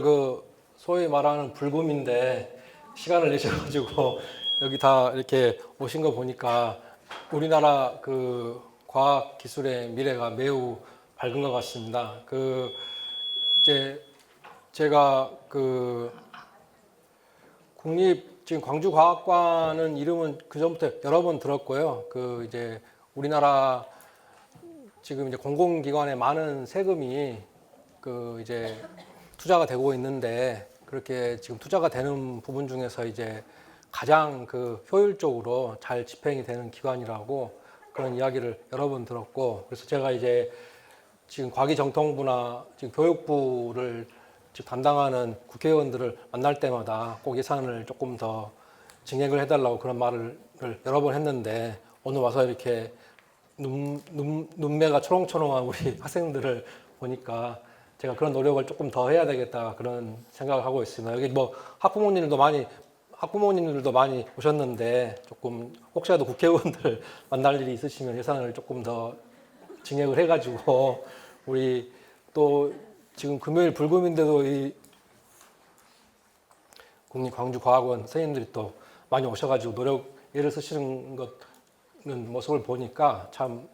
오늘 그 소위 말하는 불금인데 시간을 내셔가지고 여기 다 이렇게 오신 거 보니까 우리나라 그 과학 기술의 미래가 매우 밝은 것 같습니다. 이제 제가 국립 지금 광주과학관은 이름은 그 전부터 여러 번 들었고요. 이제 우리나라 지금 이제 공공기관에 많은 세금이 이제 투자가 되고 있는데 그렇게 지금 투자가 되는 부분 중에서 이제 가장 효율적으로 잘 집행이 되는 기관이라고 그런 이야기를 여러 번 들었고, 그래서 제가 이제 지금 과기정통부나 지금 교육부를 지금 담당하는 국회의원들을 만날 때마다 꼭 예산을 조금 더 증액을 해달라고 그런 말을 여러 번 했는데, 오늘 와서 이렇게 눈매가 초롱초롱한 우리 학생들을 보니까 제가 그런 노력을 조금 더 해야 되겠다 그런 생각을 하고 있습니다. 여기 뭐 학부모님들도 많이 오셨는데 조금 혹시라도 국회의원들 만날 일이 있으시면 예산을 조금 더 증액을 해가지고 우리 또 지금 금요일 불금인데도 이 국립광주과학원 선생님들이 또 많이 오셔가지고 애를 쓰시는 것는 모습을 보니까 참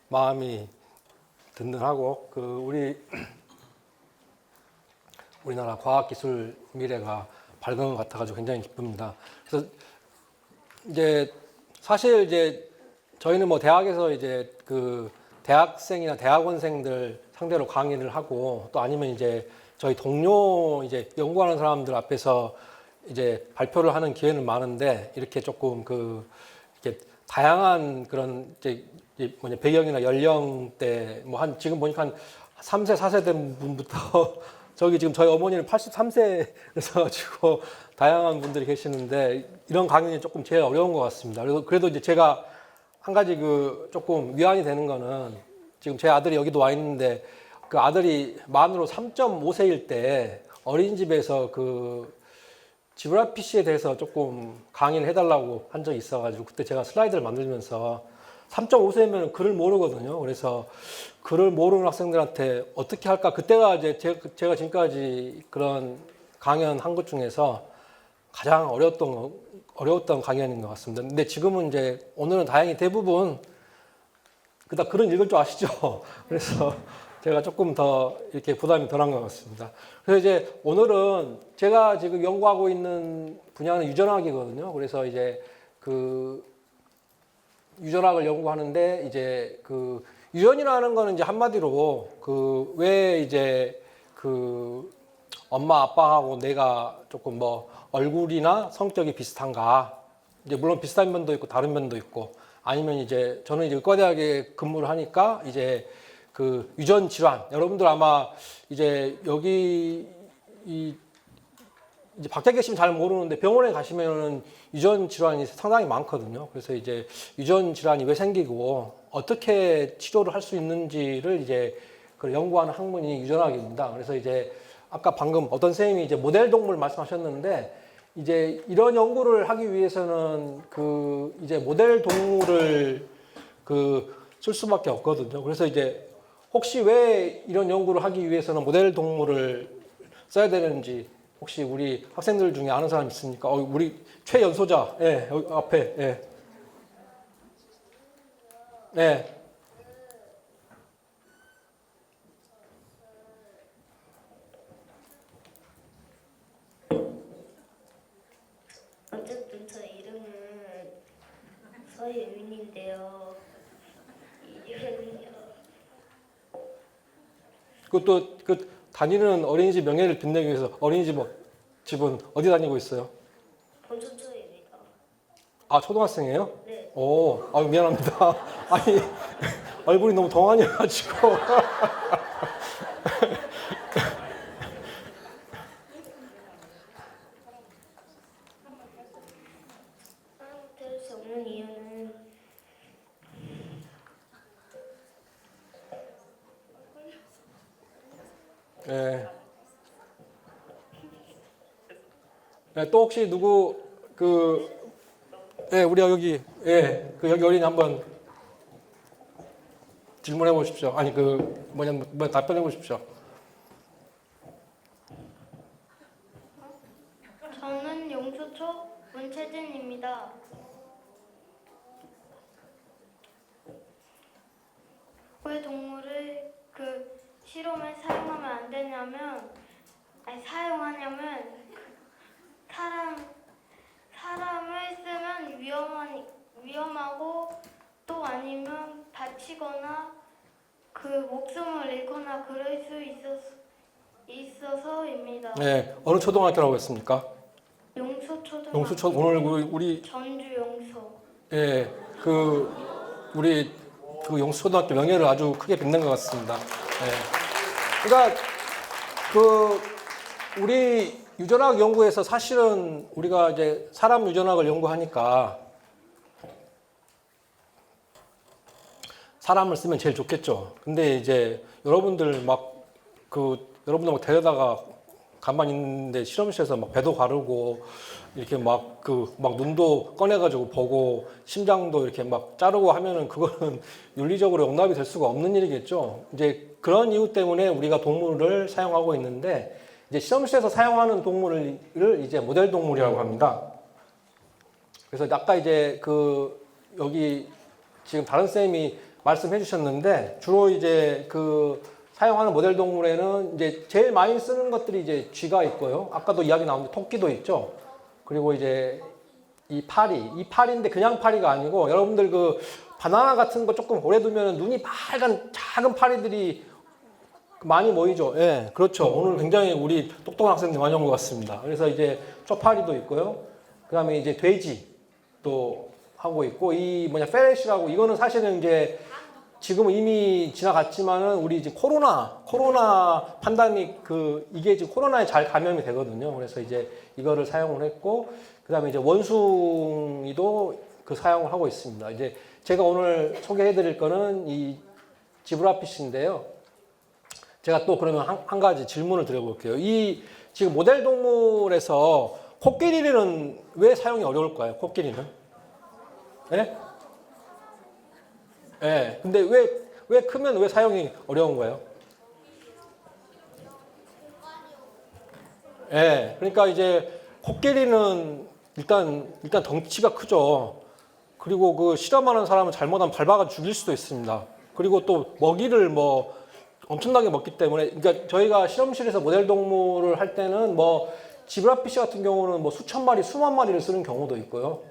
마음이 든든하고 우리나라 과학기술 미래가 밝은 것 같아가지고 굉장히 기쁩니다. 그래서 이제 사실 이제 저희는 뭐 대학에서 이제 대학생이나 대학원생들 상대로 강의를 하고, 또 아니면 이제 저희 동료 이제 연구하는 사람들 앞에서 이제 발표를 하는 기회는 많은데, 이렇게 조금 이렇게 다양한 그런 이제 배경이나 연령대 지금 보니까 한 3세, 4세 된 분부터 저기 지금 저희 어머니는 83세라서 가지고 다양한 분들이 계시는데, 이런 강의는 조금 제일 어려운 것 같습니다. 그래도 이제 제가 한 가지 조금 위안이 되는 거는, 지금 제 아들이 여기도 와 있는데 그 아들이 만으로 3.5세일 때 어린이집에서 지브라피쉬에 대해서 조금 강의를 해달라고 한 적이 있어가지고, 그때 제가 슬라이드를 만들면서 3.5세면 글을 모르거든요. 그래서 글을 모르는 학생들한테 어떻게 할까? 그때가 이제 제가 지금까지 그런 강연한 것 중에서 가장 어려웠던 강연인 것 같습니다. 근데 지금은 이제 오늘은 다행히 대부분 그다 글은 읽을 줄 아시죠? 그래서 제가 조금 더 이렇게 부담이 덜한 것 같습니다. 그래서 이제 오늘은 제가 지금 연구하고 있는 분야는 유전학이거든요. 그래서 이제 유전학을 연구하는데, 이제 유전이라는 거는 이제 한마디로 왜 이제 엄마 아빠하고 내가 조금 얼굴이나 성격이 비슷한가, 이제 물론 비슷한 면도 있고 다른 면도 있고, 아니면 이제 저는 이제 의과대학에 근무를 하니까 이제 유전 질환, 여러분들 아마 이제 여기 이제 밖에 계시면 잘 모르는데 병원에 가시면은 유전 질환이 상당히 많거든요. 그래서 이제 유전 질환이 왜 생기고 어떻게 치료를 할 수 있는지를 이제 연구하는 학문이 유전학입니다. 그래서 이제 아까 방금 어떤 선생님이 이제 모델 동물 말씀하셨는데, 이제 이런 연구를 하기 위해서는 이제 모델 동물을 쓸 수밖에 없거든요. 그래서 이제 혹시 왜 이런 연구를 하기 위해서는 모델 동물을 써야 되는지 혹시 우리 학생들 중에 아는 사람 있습니까? 우리 최연소자, 예, 여기 앞에, 예. 네. 어쨌든 저 이름은 서유민인데요. 이름은요. 그것도 다니는 어린이집 명예를 빛내기 위해서 집은 어디 다니고 있어요? 본천초입니다. 아, 초등학생이에요? 네. 오, 미안합니다. 아니, 얼굴이 너무 동안이어가지고. 될 수 없는 이유는 예. 네, 또 혹시 누구 예, 우리 여기 여기 어린이 한번 질문해 보십시오. 아니 답변해 보십시오. 권채진입니다. 왜 동물을 실험에 사용하면 안 되냐면, 사용하냐면 사람을 쓰면 위험하고 또 아니면 다치거나 목숨을 잃거나 그럴 수 있어서입니다. 네, 어느 초등학교라고 했습니까? 용서초등학교. 용수초 오늘 우리 전주 용서. 예, 우리 용수초등학교 명예를 아주 크게 빚는 것 같습니다. 예. 그러니까 우리 유전학 연구에서 사실은 우리가 이제 사람 유전학을 연구하니까 사람을 쓰면 제일 좋겠죠. 근데 이제 여러분들 막 데려다가 가만히 있는데 실험실에서 막 배도 가르고 이렇게 막 눈도 꺼내가지고 보고 심장도 이렇게 막 자르고 하면은 그거는 윤리적으로 용납이 될 수가 없는 일이겠죠. 이제 그런 이유 때문에 우리가 동물을 사용하고 있는데 이제 실험실에서 사용하는 동물을 이제 모델 동물이라고 합니다. 그래서 아까 이제 여기 지금 다른 쌤이 말씀해 주셨는데 주로 이제 사용하는 모델 동물에는 이제 제일 많이 쓰는 것들이 이제 쥐가 있고요. 아까도 이야기 나왔는데 토끼도 있죠. 그리고 이제 이 파리인데 그냥 파리가 아니고 여러분들 바나나 같은 거 조금 오래 두면 눈이 빨간 작은 파리들이 많이 모이죠. 예, 그렇죠. 오늘 굉장히 우리 똑똑한 학생들 많이 온 것 같습니다. 그래서 이제 쪼파리도 있고요. 그 다음에 이제 돼지도 하고 있고, 페렛이라고, 이거는 사실은 이제 지금은 이미 지나갔지만은 우리 이제 코로나 판다믹 이게 지금 코로나에 잘 감염이 되거든요. 그래서 이제 이거를 사용을 했고, 그 다음에 이제 원숭이도 사용을 하고 있습니다. 이제 제가 오늘 소개해 드릴 거는 이 지브라피쉬인데요. 제가 또 그러면 한 가지 질문을 드려볼게요. 이 지금 모델 동물에서 코끼리는 왜 사용이 어려울까요? 코끼리는? 네? 네. 근데 왜 크면 왜 사용이 어려운 거예요? 예. 네. 그러니까 이제 코끼리는 일단 덩치가 크죠. 그리고 실험하는 사람은 잘못하면 밟아가 죽일 수도 있습니다. 그리고 또 먹이를 엄청나게 먹기 때문에, 그러니까 저희가 실험실에서 모델 동물을 할 때는 지브라피쉬 같은 경우는 수천 마리, 수만 마리를 쓰는 경우도 있고요.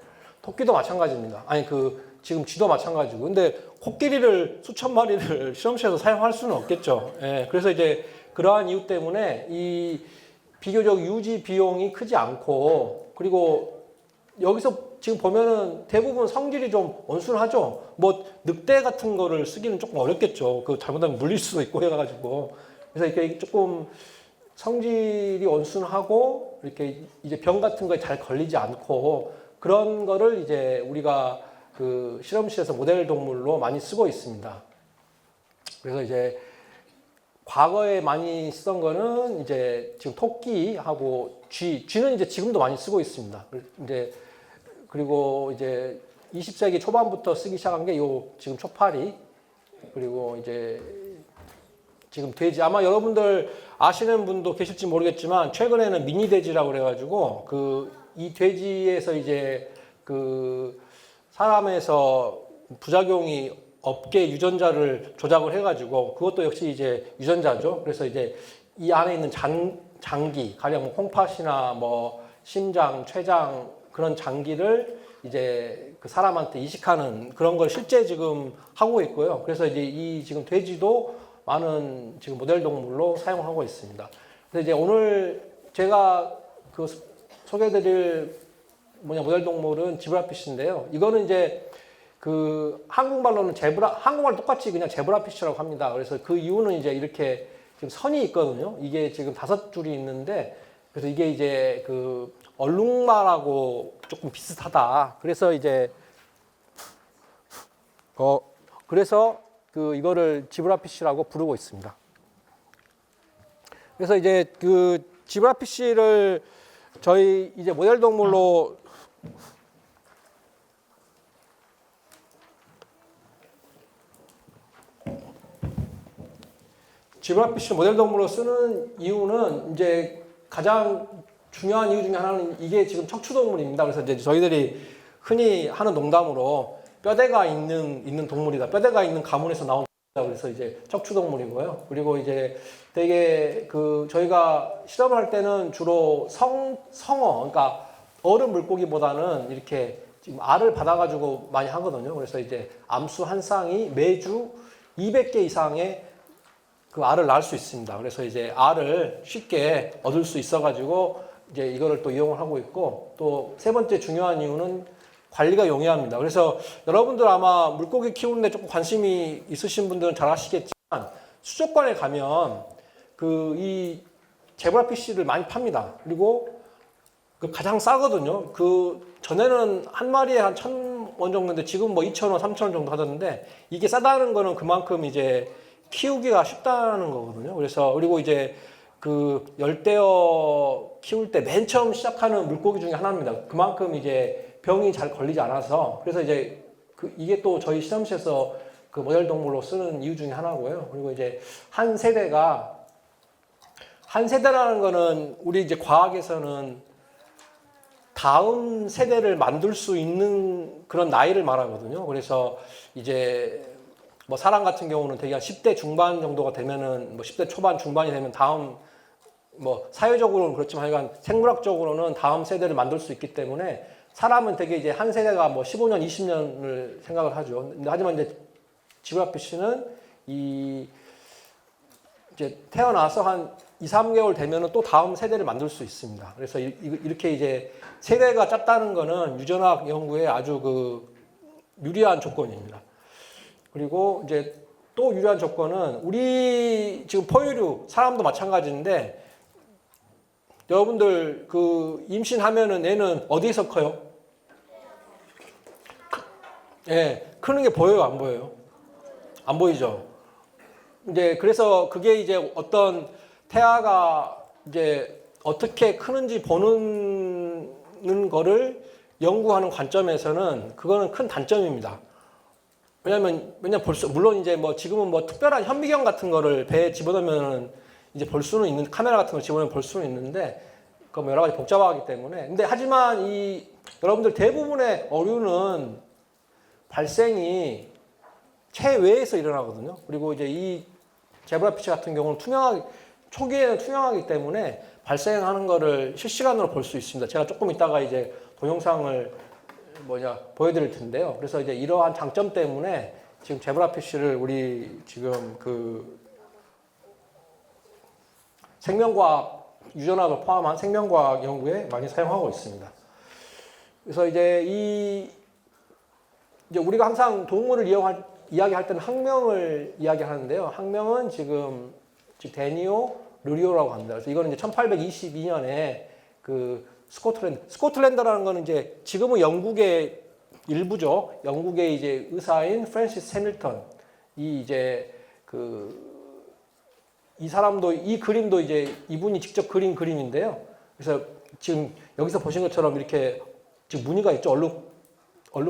토끼도 마찬가지입니다. 아니 지금 쥐도 마찬가지고. 근데 코끼리를 수천 마리를 실험실에서 사용할 수는 없겠죠. 예, 그래서 이제 그러한 이유 때문에 이 비교적 유지 비용이 크지 않고, 그리고 여기서 지금 보면은 대부분 성질이 좀 온순하죠. 늑대 같은 거를 쓰기는 조금 어렵겠죠. 잘못하면 물릴 수도 있고 해가지고. 그래서 이렇게 조금 성질이 온순하고 이렇게 이제 병 같은 거에 잘 걸리지 않고 그런 거를 이제 우리가 실험실에서 모델 동물로 많이 쓰고 있습니다. 그래서 이제 과거에 많이 쓰던 거는 이제 지금 토끼하고 쥐는 이제 지금도 많이 쓰고 있습니다. 이제 그리고 이제 20세기 초반부터 쓰기 시작한 게 지금 초파리, 그리고 이제 지금 돼지, 아마 여러분들 아시는 분도 계실지 모르겠지만 최근에는 미니 돼지라고 그래가지고 이 돼지에서 이제 사람에서 부작용이 없게 유전자를 조작을 해가지고 그것도 역시 이제 유전자죠. 그래서 이제 이 안에 있는 장기, 가령 콩팥이나 심장, 췌장 그런 장기를 이제 사람한테 이식하는 그런 걸 실제 지금 하고 있고요. 그래서 이제 이 지금 돼지도 많은 지금 모델 동물로 사용하고 있습니다. 그래서 이제 오늘 제가 소개해드릴 모델 동물은 지브라피쉬인데요. 이거는 이제 한국말로는 한국말 똑같이 그냥 제브라피쉬라고 합니다. 그래서 그 이유는 이제 이렇게 지금 선이 있거든요. 이게 지금 5줄이 있는데, 그래서 이게 이제 얼룩말하고 조금 비슷하다. 그래서 이제 그래서 이거를 지브라피쉬라고 부르고 있습니다. 그래서 이제 지브라피쉬를 저희 이제 모델 동물로 지브라피쉬 모델 동물로 쓰는 이유는 이제 가장 중요한 이유 중에 하나는 이게 지금 척추동물입니다. 그래서 이제 저희들이 흔히 하는 농담으로 뼈대가 있는 동물이다. 뼈대가 있는 가문에서 나온 그래서 이제 척추동물이고요. 그리고 이제 되게 저희가 실험을 할 때는 주로 성어, 그러니까 어른 물고기보다는 이렇게 지금 알을 받아가지고 많이 하거든요. 그래서 이제 암수 한 쌍이 매주 200개 이상의 그 알을 낳을 수 있습니다. 그래서 이제 알을 쉽게 얻을 수 있어가지고 이제 이거를 또 이용을 하고 있고, 또 세 번째 중요한 이유는 관리가 용이합니다. 그래서 여러분들 아마 물고기 키우는데 조금 관심이 있으신 분들은 잘 아시겠지만 수족관에 가면 이 제브라피쉬를 많이 팝니다. 그리고 가장 싸거든요. 전에는 한 마리에 한 1,000원 정도인데 지금 뭐 2,000원, 3,000원 정도 하던데, 이게 싸다는 거는 그만큼 이제 키우기가 쉽다는 거거든요. 그리고 이제 열대어 키울 때 맨 처음 시작하는 물고기 중에 하나입니다. 그만큼 이제 병이 잘 걸리지 않아서, 그래서 이제 이게 또 저희 실험실에서 모델 동물로 쓰는 이유 중에 하나고요. 그리고 이제 한 세대라는 거는 우리 이제 과학에서는 다음 세대를 만들 수 있는 그런 나이를 말하거든요. 그래서 이제 뭐 사람 같은 경우는 대개 한 10대 중반 정도가 되면은, 뭐 10대 초반 중반이 되면 다음, 뭐 사회적으로는 그렇지만 하여간 생물학적으로는 다음 세대를 만들 수 있기 때문에 사람은 되게 이제 한 세대가 뭐 15년, 20년을 생각을 하죠. 근데 하지만 이제 지브라피쉬는 이제 태어나서 한 2, 3개월 되면은 또 다음 세대를 만들 수 있습니다. 그래서 이렇게 이제 세대가 짧다는 거는 유전학 연구에 아주 유리한 조건입니다. 그리고 이제 또 유리한 조건은 우리 지금 포유류, 사람도 마찬가지인데, 여러분들 임신하면은 애는 어디에서 커요? 예, 크는 게 보여요, 안 보여요? 안 보이죠? 이제 그래서 그게 이제 어떤 태아가 이제 어떻게 크는지 보는 거를 연구하는 관점에서는 그거는 큰 단점입니다. 왜냐면 물론 이제 뭐 지금은 뭐 특별한 현미경 같은 거를 배에 집어넣으면 이제 볼 수는 있는, 카메라 같은 걸 집어넣으면 볼 수는 있는데, 뭐 여러 가지 복잡하기 때문에. 근데 하지만 여러분들 대부분의 어류는 발생이 체외에서 일어나거든요. 그리고 이제 이 제브라피쉬 같은 경우는 초기에는 투명하기 때문에 발생하는 거를 실시간으로 볼 수 있습니다. 제가 조금 이따가 이제 동영상을 보여드릴 텐데요. 그래서 이제 이러한 장점 때문에 지금 제브라피쉬를 우리 지금 생명과학, 유전학을 포함한 생명과학 연구에 많이 사용하고 있습니다. 그래서 이제 우리가 항상 동물을 이야기할 때는 학명을 이야기하는데요. 학명은 지금 데니오 르리오라고 합니다. 그래서 이거는 이제 1822년에 스코틀랜드라는 거는 이제 지금은 영국의 일부죠. 영국의 이제 의사인 프랜시스 해밀턴, 이 사람도, 이 그림도 이제 이분이 직접 그린 그림인데요. 그래서 지금 여기서 보신 것처럼 이렇게 지금 무늬가 있죠. 얼룩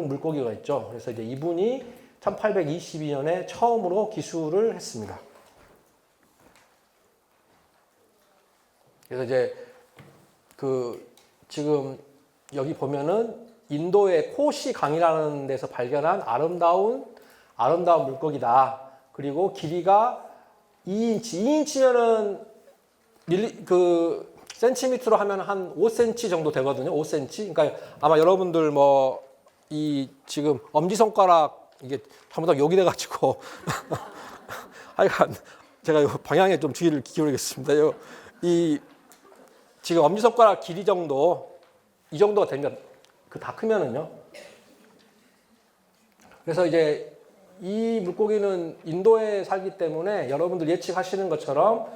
물고기가 있죠. 그래서 이제 이분이 1822년에 처음으로 기술을 했습니다. 그래서 이제 지금 여기 보면은 인도의 코시 강이라는 데서 발견한 아름다운 물고기다. 그리고 길이가 2인치면은 센티미터로 하면 한 5cm 정도 되거든요. 5cm. 그러니까 아마 여러분들 지금 엄지손가락, 이게 잘못하면 여기 돼가지고 하여간 제가 방향에 좀 주의를 기울이겠습니다. 지금 엄지손가락 길이 정도, 이 정도가 되면 다 크면은요. 그래서 이제 이 물고기는 인도에 살기 때문에 여러분들 예측하시는 것처럼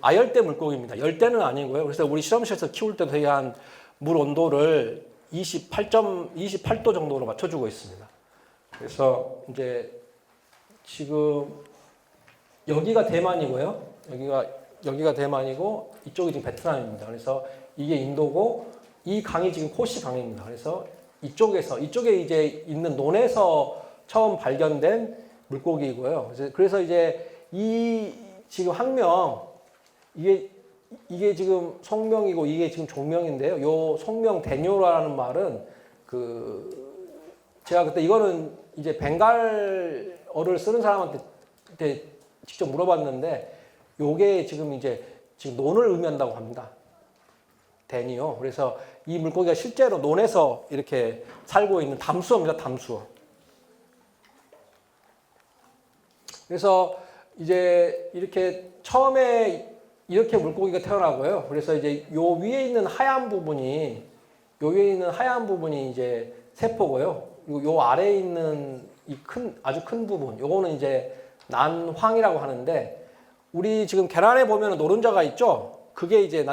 아열대 물고기입니다. 열대는 아니고요. 그래서 우리 실험실에서 키울 때 되게 한 물 온도를 28도 정도로 맞춰주고 있습니다. 그래서 이제 지금 여기가 대만이고요. 여기가 대만이고 이쪽이 지금 베트남입니다. 그래서 이게 인도고, 이 강이 지금 코시 강입니다. 그래서 이쪽에 이제 있는 논에서 처음 발견된 물고기이고요. 그래서 이제 이 지금 학명, 이게 지금 성명이고 이게 지금 종명인데요. 요 성명 대뇨라는 말은 제가 그때 이거는 이제 벵갈어를 쓰는 사람한테 그때 직접 물어봤는데 요게 지금 논을 의미한다고 합니다. 대니요. 그래서 이 물고기가 실제로 논에서 이렇게 살고 있는 담수어입니다. 담수어. 그래서 이제 이렇게 처음에 이렇게 물고기가 태어나고요. 그래서 이제 요 위에 있는 하얀 부분이 이제 세포고요. 그리고 요 아래에 있는 이 아주 큰 부분, 요거는 이제 난황이라고 하는데, 우리 지금 계란에 보면 노른자가 있죠? 그게 이제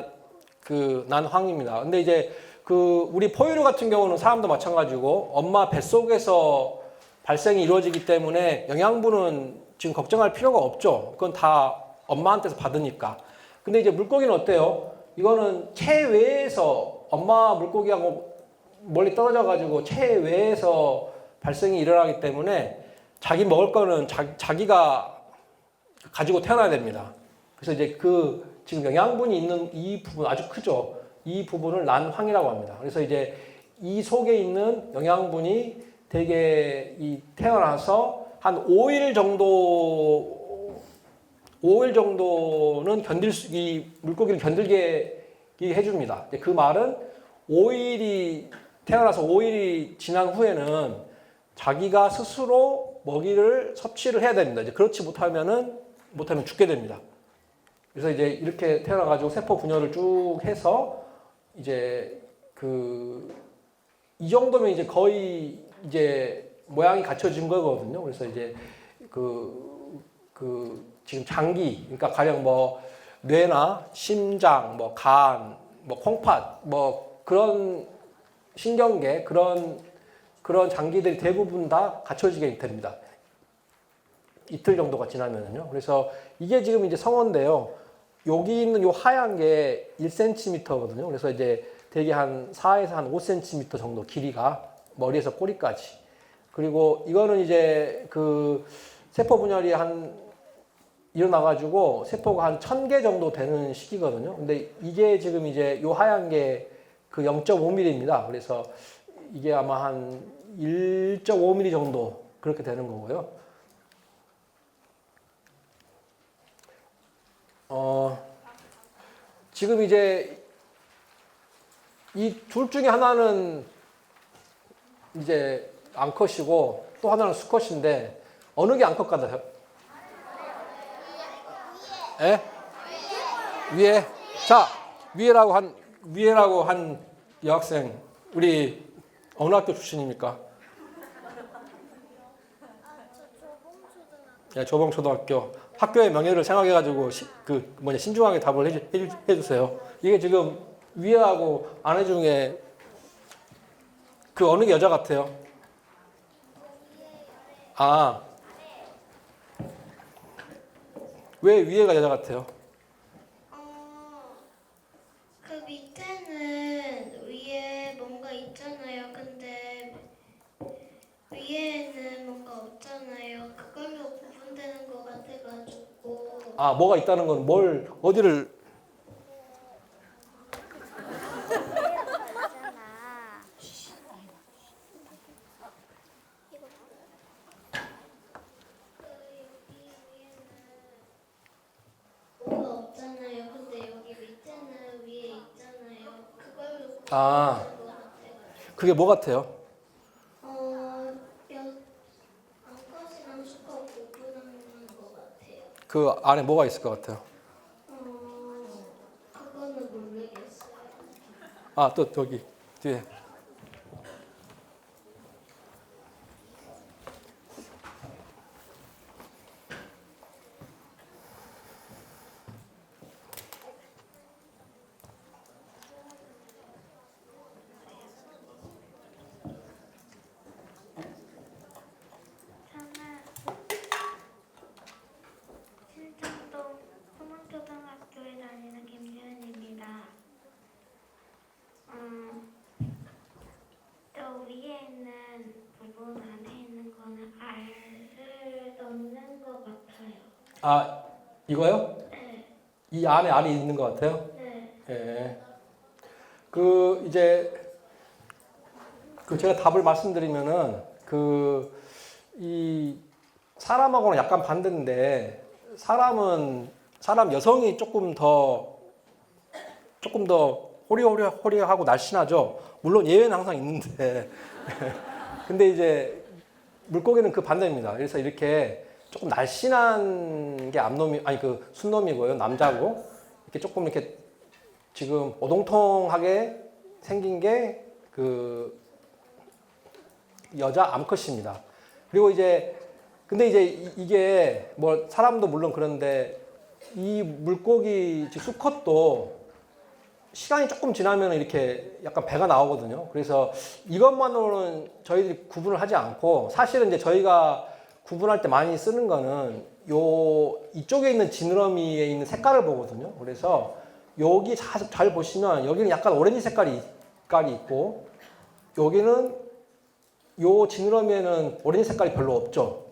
난황입니다. 근데 이제 우리 포유류 같은 경우는 사람도 마찬가지고 엄마 뱃속에서 발생이 이루어지기 때문에 영양분은 지금 걱정할 필요가 없죠. 그건 다 엄마한테서 받으니까. 근데 이제 물고기는 어때요? 이거는 체외에서 엄마 물고기하고 멀리 떨어져 가지고 체외에서 발생이 일어나기 때문에 자기 먹을 거는 자기가 가지고 태어나야 됩니다. 그래서 이제 지금 영양분이 있는 이 부분 아주 크죠. 이 부분을 난황이라고 합니다. 그래서 이제 이 속에 있는 영양분이 되게 태어나서 한 5일 정도는 이 물고기를 견딜게 해줍니다. 그 말은 태어나서 5일이 지난 후에는 자기가 스스로 먹이를 섭취를 해야 됩니다. 이제 그렇지 못하면 죽게 됩니다. 그래서 이제 이렇게 태어나가지고 세포 분열을 쭉 해서 이제 이 정도면 이제 거의 이제 모양이 갖춰진 거거든요. 그래서 이제 지금 장기, 그러니까 가령 뭐 뇌나 심장, 뭐 간, 뭐 콩팥, 뭐 그런 신경계 그런 장기들이 대부분 다 갖춰지게 됩니다. 이틀 정도가 지나면은요. 그래서 이게 지금 이제 성어인데요. 여기 있는 요 하얀 게 1cm거든요. 그래서 이제 대개 한 4에서 한 5cm 정도 길이가 머리에서 꼬리까지. 그리고 이거는 이제 세포 분열이 일어나가지고 세포가 한 1000개 정도 되는 시기거든요. 근데 이게 지금 이제 요 하얀 게 0.5mm입니다. 그래서 이게 아마 한 1.5mm 정도 그렇게 되는 거고요. 지금 이제 이 둘 중에 하나는 이제 암컷이고 또 하나는 수컷인데 어느 게 암컷 같아요? 예? 위에. 자, 위에라고 한 여학생, 우리 어느 학교 출신입니까? 예, 조봉초등학교. 학교의 명예를 생각해가지고 신중하게 답을 해주세요. 이게 지금 위에하고 아내 중에 어느 게 여자 같아요? 아, 왜 위에가 여자 같아요? 그 밑에는 위에 뭔가 있잖아요. 근데 위에는 뭔가 없잖아요. 그걸로 구분되는 것 같아가지고. 아, 뭐가 있다는 건 어디를? 뭐가 없잖아요. 근데 여기 밑에는 위에 있잖아요. 그걸로 구분되는 아, 것 같아요. 그게 뭐 같아요? 암컷이랑 수컷 구분하는 것 같아요. 그 안에 뭐가 있을 것 같아요? 그거는 모르겠어요. 아, 또 저기 뒤에. 신천동 소문초등학교에 다니는 김지은입니다. 저 위에 있는 부분 안에 있는 거는 알을 넣는 것 같아요. 아, 이거요? 네. 이 안에 알이 있는 것 같아요? 예. 그 이제 그 제가 답을 말씀드리면은 이 사람하고는 약간 반대인데 사람 여성이 조금 더 호리호리하고 날씬하죠. 물론 예외는 항상 있는데 근데 이제 물고기는 그 반대입니다. 그래서 이렇게 조금 날씬한 게 순놈이고요. 남자고 이렇게 조금 이렇게 지금 오동통하게 생긴 게 그 여자 암컷입니다. 그리고 이제 근데 이제 이게 뭐 사람도 물론 그런데 이 물고기 수컷도 시간이 조금 지나면 이렇게 약간 배가 나오거든요. 그래서 이것만으로는 저희들이 구분을 하지 않고 사실은 이제 저희가 구분할 때 많이 쓰는 거는 이쪽에 있는 지느러미에 있는 색깔을 보거든요. 그래서 여기 잘 보시면 여기는 약간 오렌지 색깔이 있고 여기는 요 지느러미에는 오렌지 색깔이 별로 없죠.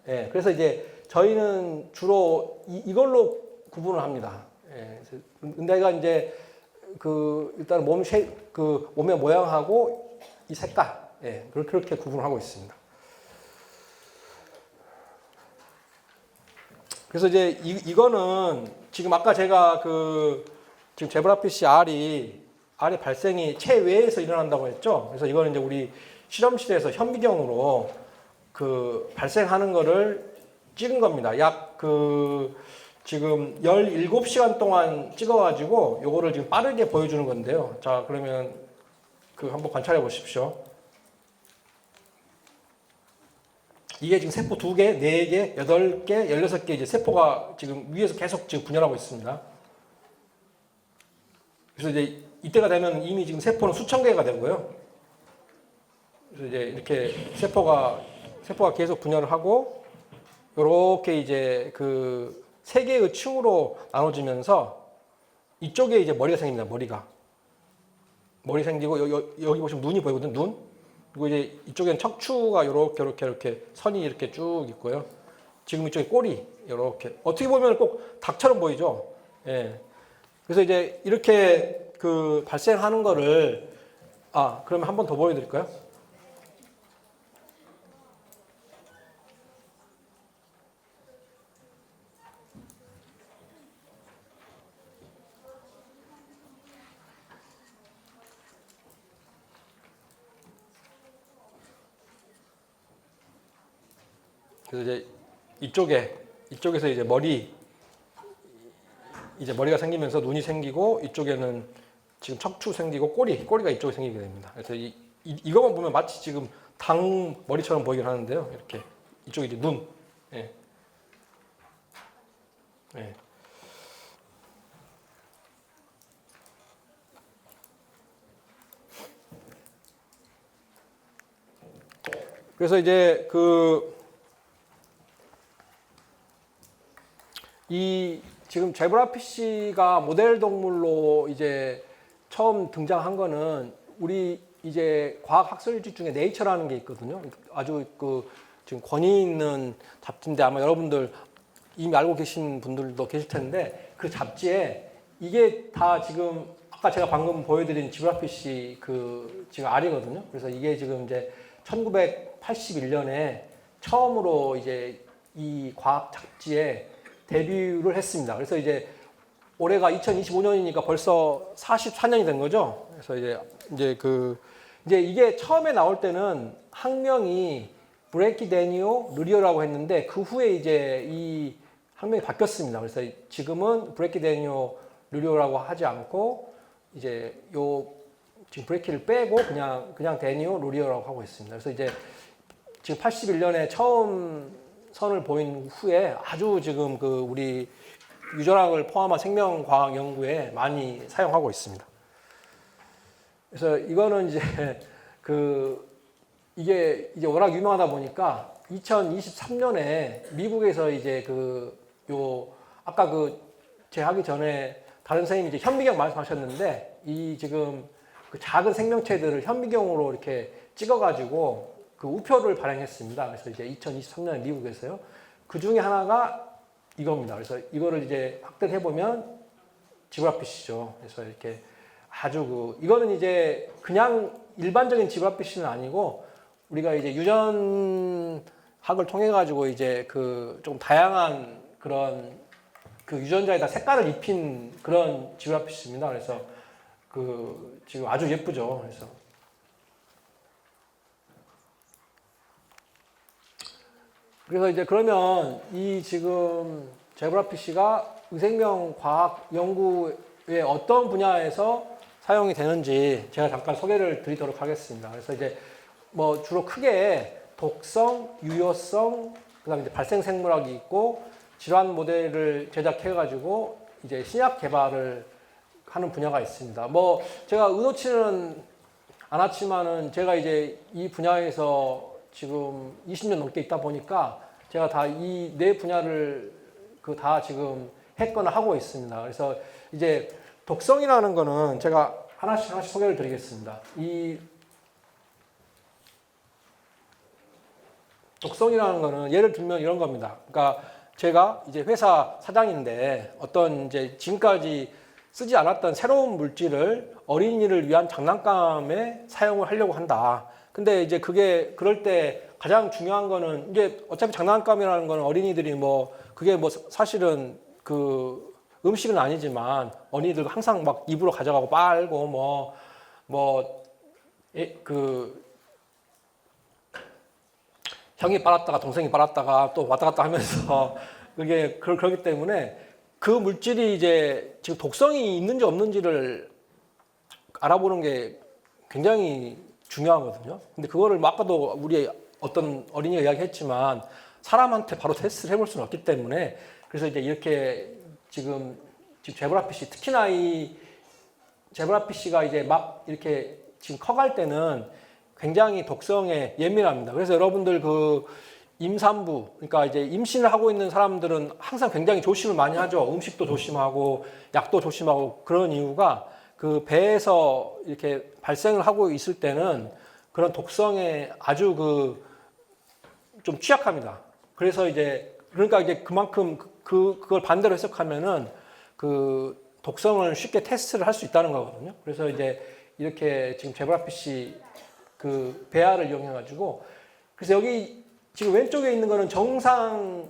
예, 그래서 이제 저희는 주로 이걸로 구분을 합니다. 예, 근데 내가 이제 일단 몸의 모양하고 이 색깔, 예, 그렇게 구분을 하고 있습니다. 그래서 이제 이거는 지금 아까 제가 지금 제브라피쉬 알이 발생이 체외에서 일어난다고 했죠. 그래서 이거는 이제 우리 실험실에서 현미경으로 발생하는 거를 찍은 겁니다. 지금 17시간 동안 찍어가지고 요거를 지금 빠르게 보여주는 건데요. 자, 그러면 한번 관찰해 보십시오. 이게 지금 세포 2개, 4개, 8개, 16개 이제 세포가 지금 위에서 계속 지금 분열하고 있습니다. 그래서 이제 이때가 되면 이미 지금 세포는 수천 개가 되고요. 그래서 이제 이렇게 세포가 계속 분열을 하고 요렇게 이제 3개의 층으로 나눠지면서 이쪽에 이제 머리가 생깁니다. 머리 생기고 여기 보시면 눈이 보이거든요. 눈. 그리고 이제 이쪽에는 척추가 이렇게 선이 이렇게 쭉 있고요. 지금 이쪽에 꼬리 이렇게 어떻게 보면 꼭 닭처럼 보이죠. 예. 그래서 이제 이렇게 발생하는 거를 그러면 한 번 더 보여드릴까요? 그래서 이제 이쪽에서 이제 머리가 생기면서 눈이 생기고 이쪽에는 지금 척추 생기고 꼬리가 이쪽에 생기게 됩니다. 그래서 이것만 보면 마치 지금 당 머리처럼 보이긴 하는데요. 이렇게 이쪽이 이제 눈. 예. 예. 그래서 이제 지금 제브라피쉬가 모델 동물로 이제 처음 등장한 거는 우리 이제 과학 학술지 중에 네이처라는 게 있거든요. 아주 지금 권위 있는 잡지인데 아마 여러분들 이미 알고 계신 분들도 계실 텐데 그 잡지에 이게 다 지금 아까 제가 방금 보여드린 제브라피쉬 지금 알이거든요. 그래서 이게 지금 이제 1981년에 처음으로 이제 이 과학 잡지에 데뷔를 했습니다. 그래서 이제 올해가 2025년이니까 벌써 44년이 된 거죠. 그래서 이제 이게 처음에 나올 때는 학명이 브레키데니오 르리오라고 했는데 그 후에 이제 이 학명이 바뀌었습니다. 그래서 지금은 브레키데니오 르리오라고 하지 않고 이제 지금 브레키를 빼고 그냥 데니오 르리오라고 하고 있습니다. 그래서 이제 지금 81년에 처음 선을 보인 후에 아주 지금 우리 유전학을 포함한 생명과학 연구에 많이 사용하고 있습니다. 그래서 이거는 이제 이게 이제 워낙 유명하다 보니까 2023년에 미국에서 이제 아까 제 하기 전에 다른 선생님이 이제 현미경 말씀하셨는데 이 지금 작은 생명체들을 현미경으로 이렇게 찍어가지고 우표를 발행했습니다. 그래서 이제 2023년에 미국에서요. 그 중에 하나가 이겁니다. 그래서 이거를 이제 확대를 해보면 지브라피쉬죠. 그래서 이렇게 아주 이거는 이제 그냥 일반적인 지브라피쉬는 아니고 우리가 이제 유전학을 통해 가지고 이제 좀 다양한 그런 유전자에다 색깔을 입힌 그런 지브라피쉬입니다. 그래서 지금 아주 예쁘죠. 그래서 이제 그러면 이 지금 제브라피쉬가 의생명 과학 연구의 어떤 분야에서 사용이 되는지 제가 잠깐 소개를 드리도록 하겠습니다. 그래서 이제 뭐 주로 크게 독성, 유효성, 그다음에 이제 발생 생물학이 있고 질환 모델을 제작해 가지고 이제 신약 개발을 하는 분야가 있습니다. 뭐 제가 의도치는 않았지만은 제가 이제 이 분야에서 지금 20년 넘게 있다 보니까 제가 다 이 네 분야를 다 지금 했거나 하고 있습니다. 그래서 이제 독성이라는 거는 제가 하나씩 소개를 드리겠습니다. 이 독성이라는 거는 예를 들면 이런 겁니다. 그러니까 제가 이제 회사 사장인데 어떤 이제 지금까지 쓰지 않았던 새로운 물질을 어린이를 위한 장난감에 사용을 하려고 한다. 근데 이제 그럴 때 가장 중요한 거는 이제 어차피 장난감이라는 거는 어린이들이 그게 사실은 음식은 아니지만 어린이들 항상 막 입으로 가져가고 빨고 형이 빨았다가 동생이 빨았다가 또 왔다 갔다 하면서 그게 그렇기 때문에 그 물질이 이제 지금 독성이 있는지 없는지를 알아보는 게 굉장히 중요하거든요. 근데 그거를 아까도 우리 어떤 어린이가 이야기했지만 사람한테 바로 테스트를 해볼 수는 없기 때문에 그래서 이제 이렇게 지금 제브라피쉬 특히나 이 제브라피쉬가 이제 막 이렇게 지금 커갈 때는 굉장히 독성에 예민합니다. 그래서 여러분들 임산부, 그러니까 이제 임신을 하고 있는 사람들은 항상 굉장히 조심을 많이 하죠. 음식도 조심하고 약도 조심하고 그런 이유가 배에서 이렇게 발생을 하고 있을 때는 그런 독성에 아주 좀 취약합니다. 그래서 그러니까 이제 그만큼 그걸 반대로 해석하면은 독성을 쉽게 테스트를 할 수 있다는 거거든요. 그래서 이제 이렇게 지금 제브라피쉬 배알을 이용해 가지고 그래서 여기 지금 왼쪽에 있는 거는 정상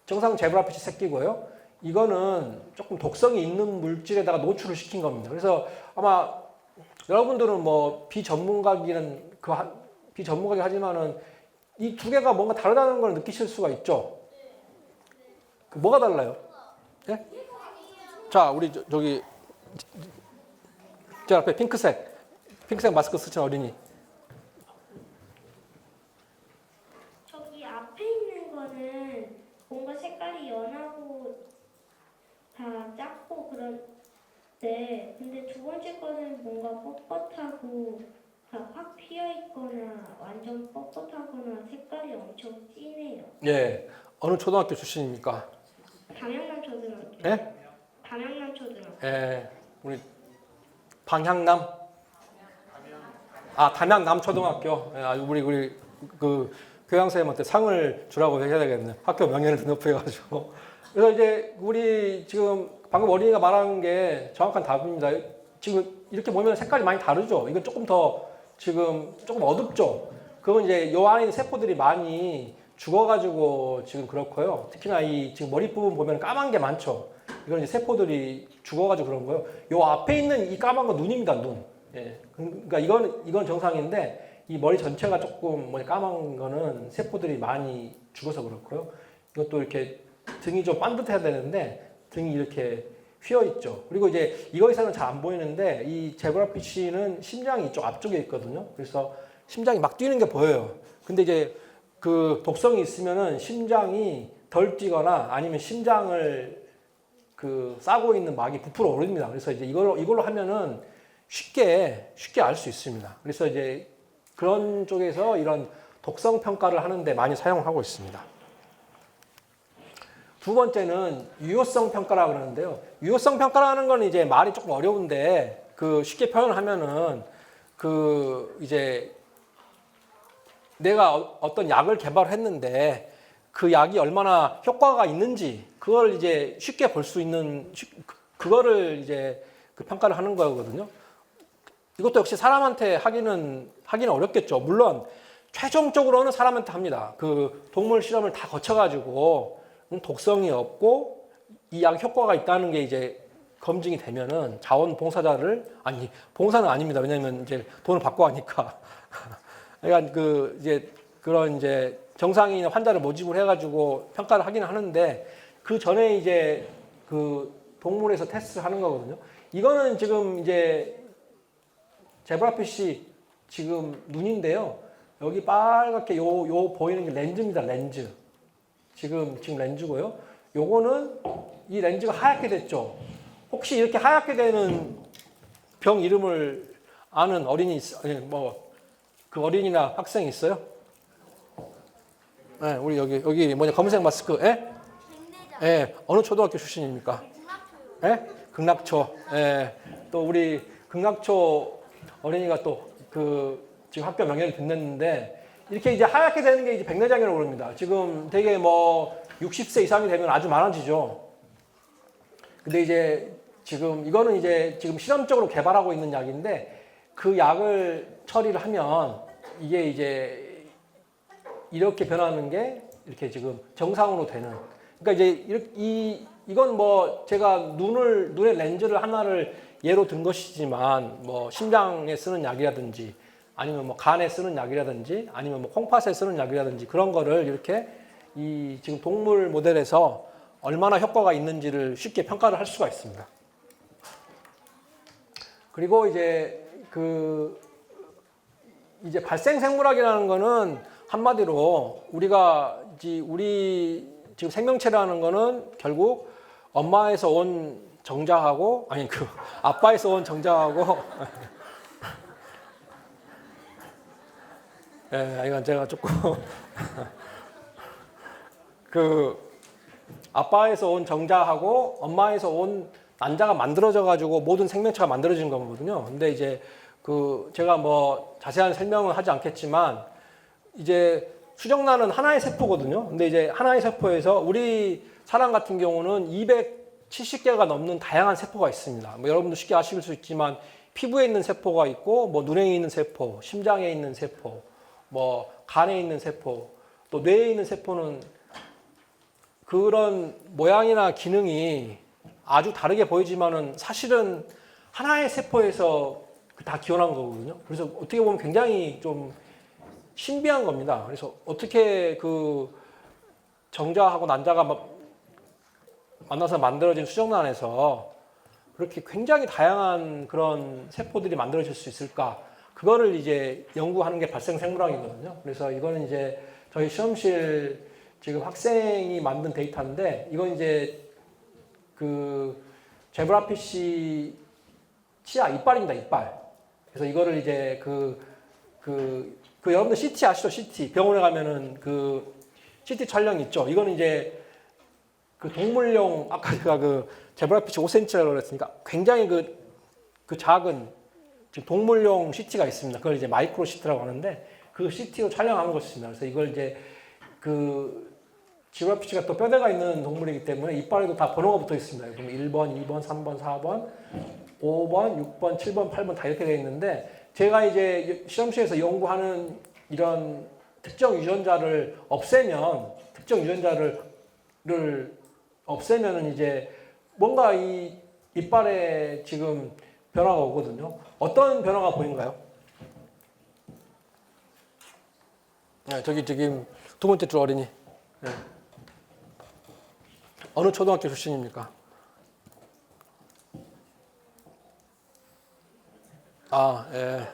제브라피쉬 새끼고요. 이거는 조금 독성이 있는 물질에다가 노출을 시킨 겁니다. 그래서 아마 여러분들은 비전문가긴 하지만은 이 두 개가 뭔가 다르다는 걸 느끼실 수가 있죠. 뭐가 달라요? 네? 자, 우리 저기 제 앞에 핑크색 마스크 쓰신 어린이. 저기 앞에 있는 거는 뭔가 색깔이 연하고 다 작고 그런데 근데 두 번째 거는 뭔가 뻣뻣하고 다 확 피어 있거나 완전 뻣뻣하거나 색깔이 엄청 진해요. 예. 어느 초등학교 출신입니까? 담양남 초등학교. 예? 담양남 초등학교. 예. 우리 방향남? 담양남 초등학교. 예, 우리 교양선생님한테 상을 주라고 해야 되겠네. 학교 명예를 등록해가지고. 그래서 이제 우리 지금 방금 어린이가 말하는 게 정확한 답입니다. 지금 이렇게 보면 색깔이 많이 다르죠. 이건 조금 어둡죠. 그건 이제 요 안에 있는 세포들이 많이 죽어가지고 지금 그렇고요. 특히나 이 지금 머리 부분 보면 까만 게 많죠. 이건 이제 세포들이 죽어가지고 그런 거예요. 요 앞에 있는 이 까만 건 눈입니다, 눈. 예. 그러니까 이건 정상인데 이 머리 전체가 조금 까만 거는 세포들이 많이 죽어서 그렇고요. 이것도 이렇게 등이 좀 반듯해야 되는데 등이 이렇게 휘어 있죠. 그리고 이제 이거에서는 잘 안 보이는데 이 제브라피쉬는 심장이 이쪽 앞쪽에 있거든요. 그래서 심장이 막 뛰는 게 보여요. 근데 이제 독성이 있으면은 심장이 덜 뛰거나 아니면 심장을 싸고 있는 막이 부풀어 오릅니다. 그래서 이제 이걸로 하면은 쉽게 알 수 있습니다. 그래서 이제 그런 쪽에서 이런 독성 평가를 하는데 많이 사용하고 있습니다. 두 번째는 유효성 평가라고 그러는데요. 유효성 평가라는 건 이제 말이 조금 어려운데 쉽게 표현하면은 이제 내가 어떤 약을 개발했는데 그 약이 얼마나 효과가 있는지 그걸 이제 쉽게 볼 수 있는 그거를 이제 그 평가를 하는 거거든요. 이것도 역시 사람한테 하기는 어렵겠죠. 물론 최종적으로는 사람한테 합니다. 그 동물 실험을 다 거쳐가지고 독성이 없고 이 약 효과가 있다는 게 이제 검증이 되면은 자원봉사자를 아니 봉사는 아닙니다. 왜냐하면 이제 돈을 받고 하니까. 그러니까 그 이제 그런 이제 정상인 환자를 모집을 해가지고 평가를 하기는 하는데 그 전에 이제 그 동물에서 테스트를 하는 거거든요. 이거는 지금 이제 제브라피쉬 지금 눈인데요. 여기 빨갛게 요 보이는 게 렌즈입니다. 렌즈. 지금 렌즈고요. 요거는 이 렌즈가 하얗게 됐죠. 혹시 이렇게 하얗게 되는 병 이름을 아는 어린이 그 어린이나 학생이 있어요? 네, 우리 여기 뭐냐 검은색 마스크. 예? 예. 어느 초등학교 출신입니까? 예? 극락초. 예. 또 우리 극락초 어린이가 또 그 지금 학교 명예를 빛냈는데 이렇게 이제 하얗게 되는 게 이제 백내장이라고 그럽니다. 지금 되게 뭐 60세 이상이 되면 아주 많아지죠. 근데 이제 지금 이거는 이제 지금 실험적으로 개발하고 있는 약인데 그 약을 처리를 하면 이게 이제 이렇게 변하는 게 이렇게 지금 정상으로 되는. 그러니까 이제 이건 뭐 제가 눈의 렌즈를 하나를 예로 든 것이지만 뭐 심장에 쓰는 약이라든지 아니면 뭐 간에 쓰는 약이라든지 아니면 뭐 콩팥에 쓰는 약이라든지 그런 거를 이렇게 이 지금 동물 모델에서 얼마나 효과가 있는지를 쉽게 평가를 할 수가 있습니다. 그리고 이제 이제 발생 생물학이라는 거는 한마디로 우리 지금 생명체라는 거는 결국 엄마에서 온 정자하고 아빠에서 온 정자하고 예, 이건 제가 조금 아빠에서 온 정자하고 엄마에서 온 난자가 만들어져 가지고 모든 생명체가 만들어진 거거든요. 근데 이제 제가 뭐 자세한 설명은 하지 않겠지만 이제 수정란은 하나의 세포거든요. 근데 이제 하나의 세포에서 우리 사람 같은 경우는 270개가 넘는 다양한 세포가 있습니다. 뭐 여러분도 쉽게 아실 수 있지만 피부에 있는 세포가 있고 뭐 눈에 있는 세포, 심장에 있는 세포, 뭐 간에 있는 세포, 또 뇌에 있는 세포는 그런 모양이나 기능이 아주 다르게 보이지만은 사실은 하나의 세포에서 다 기원한 거거든요. 그래서 어떻게 보면 굉장히 좀 신비한 겁니다. 그래서 어떻게 그 정자하고 난자가 만나서 만들어진 수정란에서 그렇게 굉장히 다양한 그런 세포들이 만들어질 수 있을까? 그거를 이제 연구하는 게 발생생물학이거든요. 그래서 이거는 이제 저희 실험실 지금 학생이 만든 데이터인데 이건 이제 그 제브라피쉬 치아 이빨입니다. 이빨. 그래서 이거를 이제 여러분들 CT 아시죠? CT 병원에 가면은 그 CT 촬영 있죠. 이거는 이제 그 동물용 아까 제가 제브라피쉬 5cm라고 그랬으니까 굉장히 그 작은 지금 동물용 CT가 있습니다. 그걸 이제 마이크로 CT라고 하는데 그 CT로 촬영하는 것입니다. 그래서 이걸 이제 제브라피쉬가 또 뼈대가 있는 동물이기 때문에 이빨에도 다 번호가 붙어 있습니다. 그럼 1번, 2번, 3번, 4번, 5번, 6번, 7번, 8번 다 이렇게 되어 있는데 제가 이제 실험실에서 연구하는 이런 특정 유전자를 없애면은 이제 뭔가 이 이빨에 지금 변화가 오거든요. 어떤 변화가 보인가요? 네, 저기 지금 두 번째 줄 어린이. 네. 어느 초등학교 출신입니까? 예.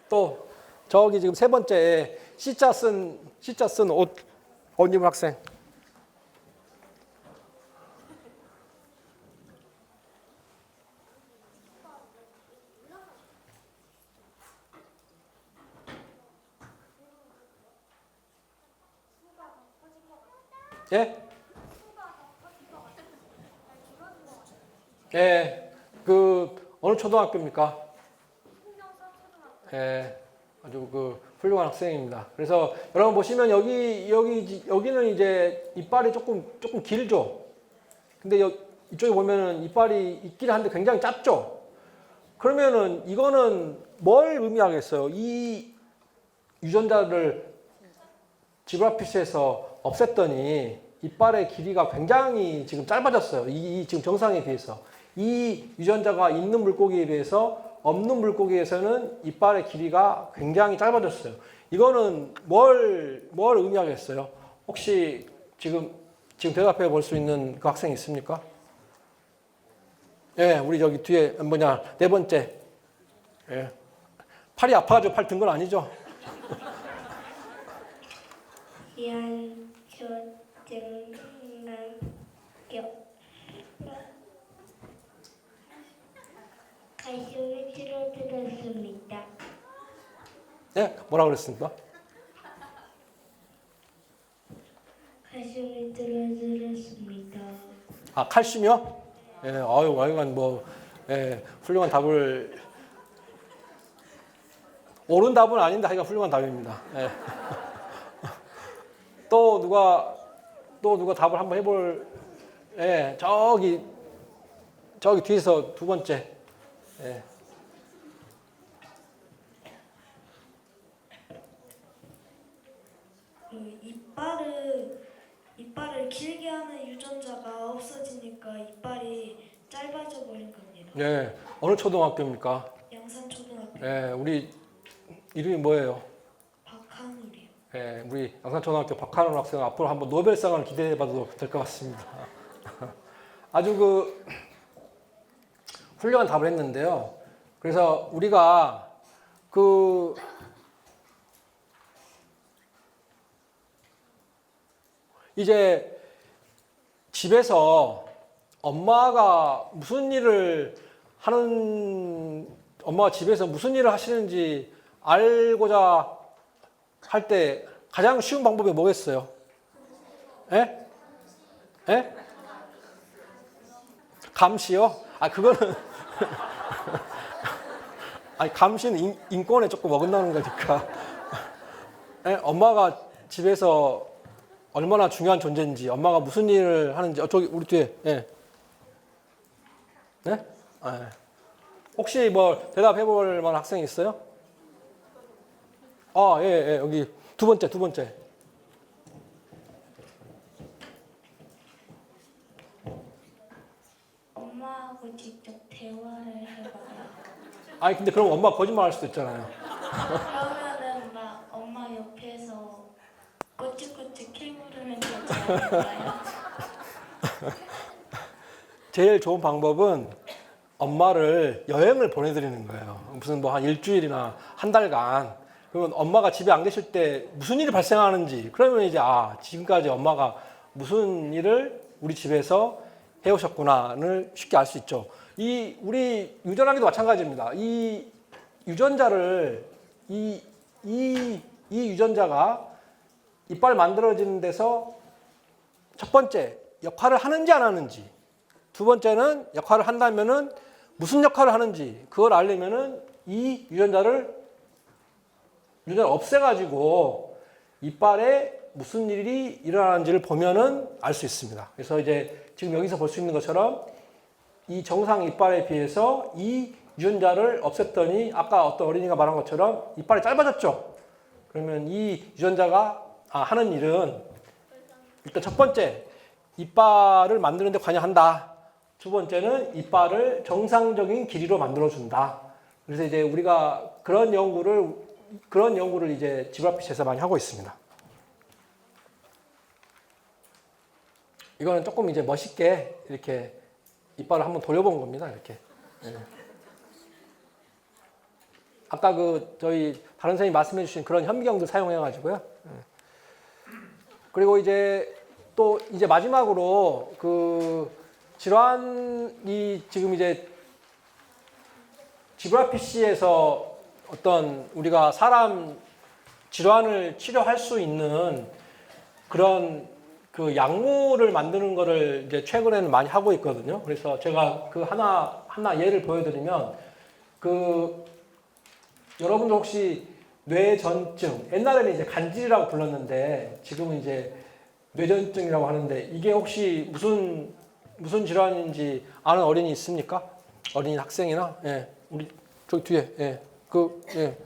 또 저기 지금 세 번째 C자 쓴 옷 입은 학생. 예? 예. 어느 초등학교입니까? 예. 아주 훌륭한 학생입니다. 그래서 여러분 보시면 여기는 이제 이빨이 조금 길죠. 근데 이쪽에 보면은 이빨이 있긴 한데 굉장히 짧죠. 그러면은 이거는 뭘 의미하겠어요? 이 유전자를 지브라피쉬에서 없앴더니 이빨의 길이가 굉장히 지금 짧아졌어요. 이 지금 정상에 비해서. 이 유전자가 있는 물고기에 비해서 없는 물고기에서는 이빨의 길이가 굉장히 짧아졌어요. 이거는 뭘 의미하겠어요? 혹시 지금 대답해 볼 수 있는 그 학생이 있습니까? 예, 우리 저기 뒤에 네 번째. 예. 팔이 아파가지고 팔 든 건 아니죠? 가슴이 줄어들었습니다. 예, 뭐라 그랬습니까? 가슴이 줄어들었습니다. 아, 칼슘이요? 예, 아유, 하여간 훌륭한 답을, 옳은 답은 아닌데 하여간 훌륭한 답입니다. 예. 또 누가 답을 한번 예, 저기 뒤에서 두 번째. 예. 이빨을 길게 하는 유전자가 없어지니까 이빨이 짧아져 버린 겁니다. 예, 어느 초등학교입니까? 양산초등학교 예, 우리 이름이 뭐예요? 박한울이요. 예, 우리 양산초등학교 박한원 학생 앞으로 한번 노벨상을 기대해봐도 될 것 같습니다. 아주 훌륭한 답을 했는데요. 그래서 우리가 이제 집에서 엄마가 집에서 무슨 일을 하시는지 알고자 할 때 가장 쉬운 방법이 뭐겠어요? 예? 예? 감시요? 그거는 감시는 인권에 조금 어긋나는 거니까. 예? 엄마가 집에서 얼마나 중요한 존재인지, 엄마가 무슨 일을 하는지, 저기 우리 뒤에, 예. 네? 예. 혹시 대답해 볼 만한 학생이 있어요? 예, 여기 두 번째. 엄마하고 직접 대화를 해봐요. 근데 그럼 엄마 거짓말 할 수도 있잖아요. 그러면은 막 엄마 옆에서 꼬치꼬치 캐물으면 되지 않을까요? 제일 좋은 방법은 엄마를 여행을 보내드리는 거예요. 무슨 한 일주일이나 한 달간. 그러면 엄마가 집에 안 계실 때 무슨 일이 발생하는지, 그러면 이제 지금까지 엄마가 무슨 일을 우리 집에서 해오셨구나를 쉽게 알 수 있죠. 우리 유전하기도 마찬가지입니다. 이 유전자를 이 유전자가 이빨 만들어지는 데서 첫 번째 역할을 하는지 안 하는지, 두 번째는 역할을 한다면은 무슨 역할을 하는지 그걸 알려면은 이 유전자를 없애가지고 이빨에 무슨 일이 일어나는지를 보면은 알 수 있습니다. 그래서 이제 지금 여기서 볼 수 있는 것처럼 이 정상 이빨에 비해서 이 유전자를 없앴더니 아까 어떤 어린이가 말한 것처럼 이빨이 짧아졌죠. 그러면 이 유전자가 하는 일은 일단 첫 번째 이빨을 만드는 데 관여한다. 두 번째는 이빨을 정상적인 길이로 만들어준다. 그래서 이제 우리가 그런 연구를 이제 지브라피쉬에서 많이 하고 있습니다. 이거는 조금 이제 멋있게 이렇게 이빨을 한번 돌려본 겁니다. 이렇게. 네. 아까 저희 다른 선생님이 말씀해 주신 그런 현미경도 사용해 가지고요. 그리고 이제 또 이제 마지막으로 질환이 지금 이제 지브라피쉬에서 어떤 우리가 사람 질환을 치료할 수 있는 그런 약물을 만드는 거를 이제 최근에는 많이 하고 있거든요. 그래서 제가 하나 예를 보여드리면 여러분들 혹시 뇌전증, 옛날에는 이제 간질이라고 불렀는데 지금은 이제 뇌전증이라고 하는데 이게 혹시 무슨 무슨 질환인지 아는 어린이 있습니까? 어린이 학생이나 예, 우리 저기 뒤에 예, 예.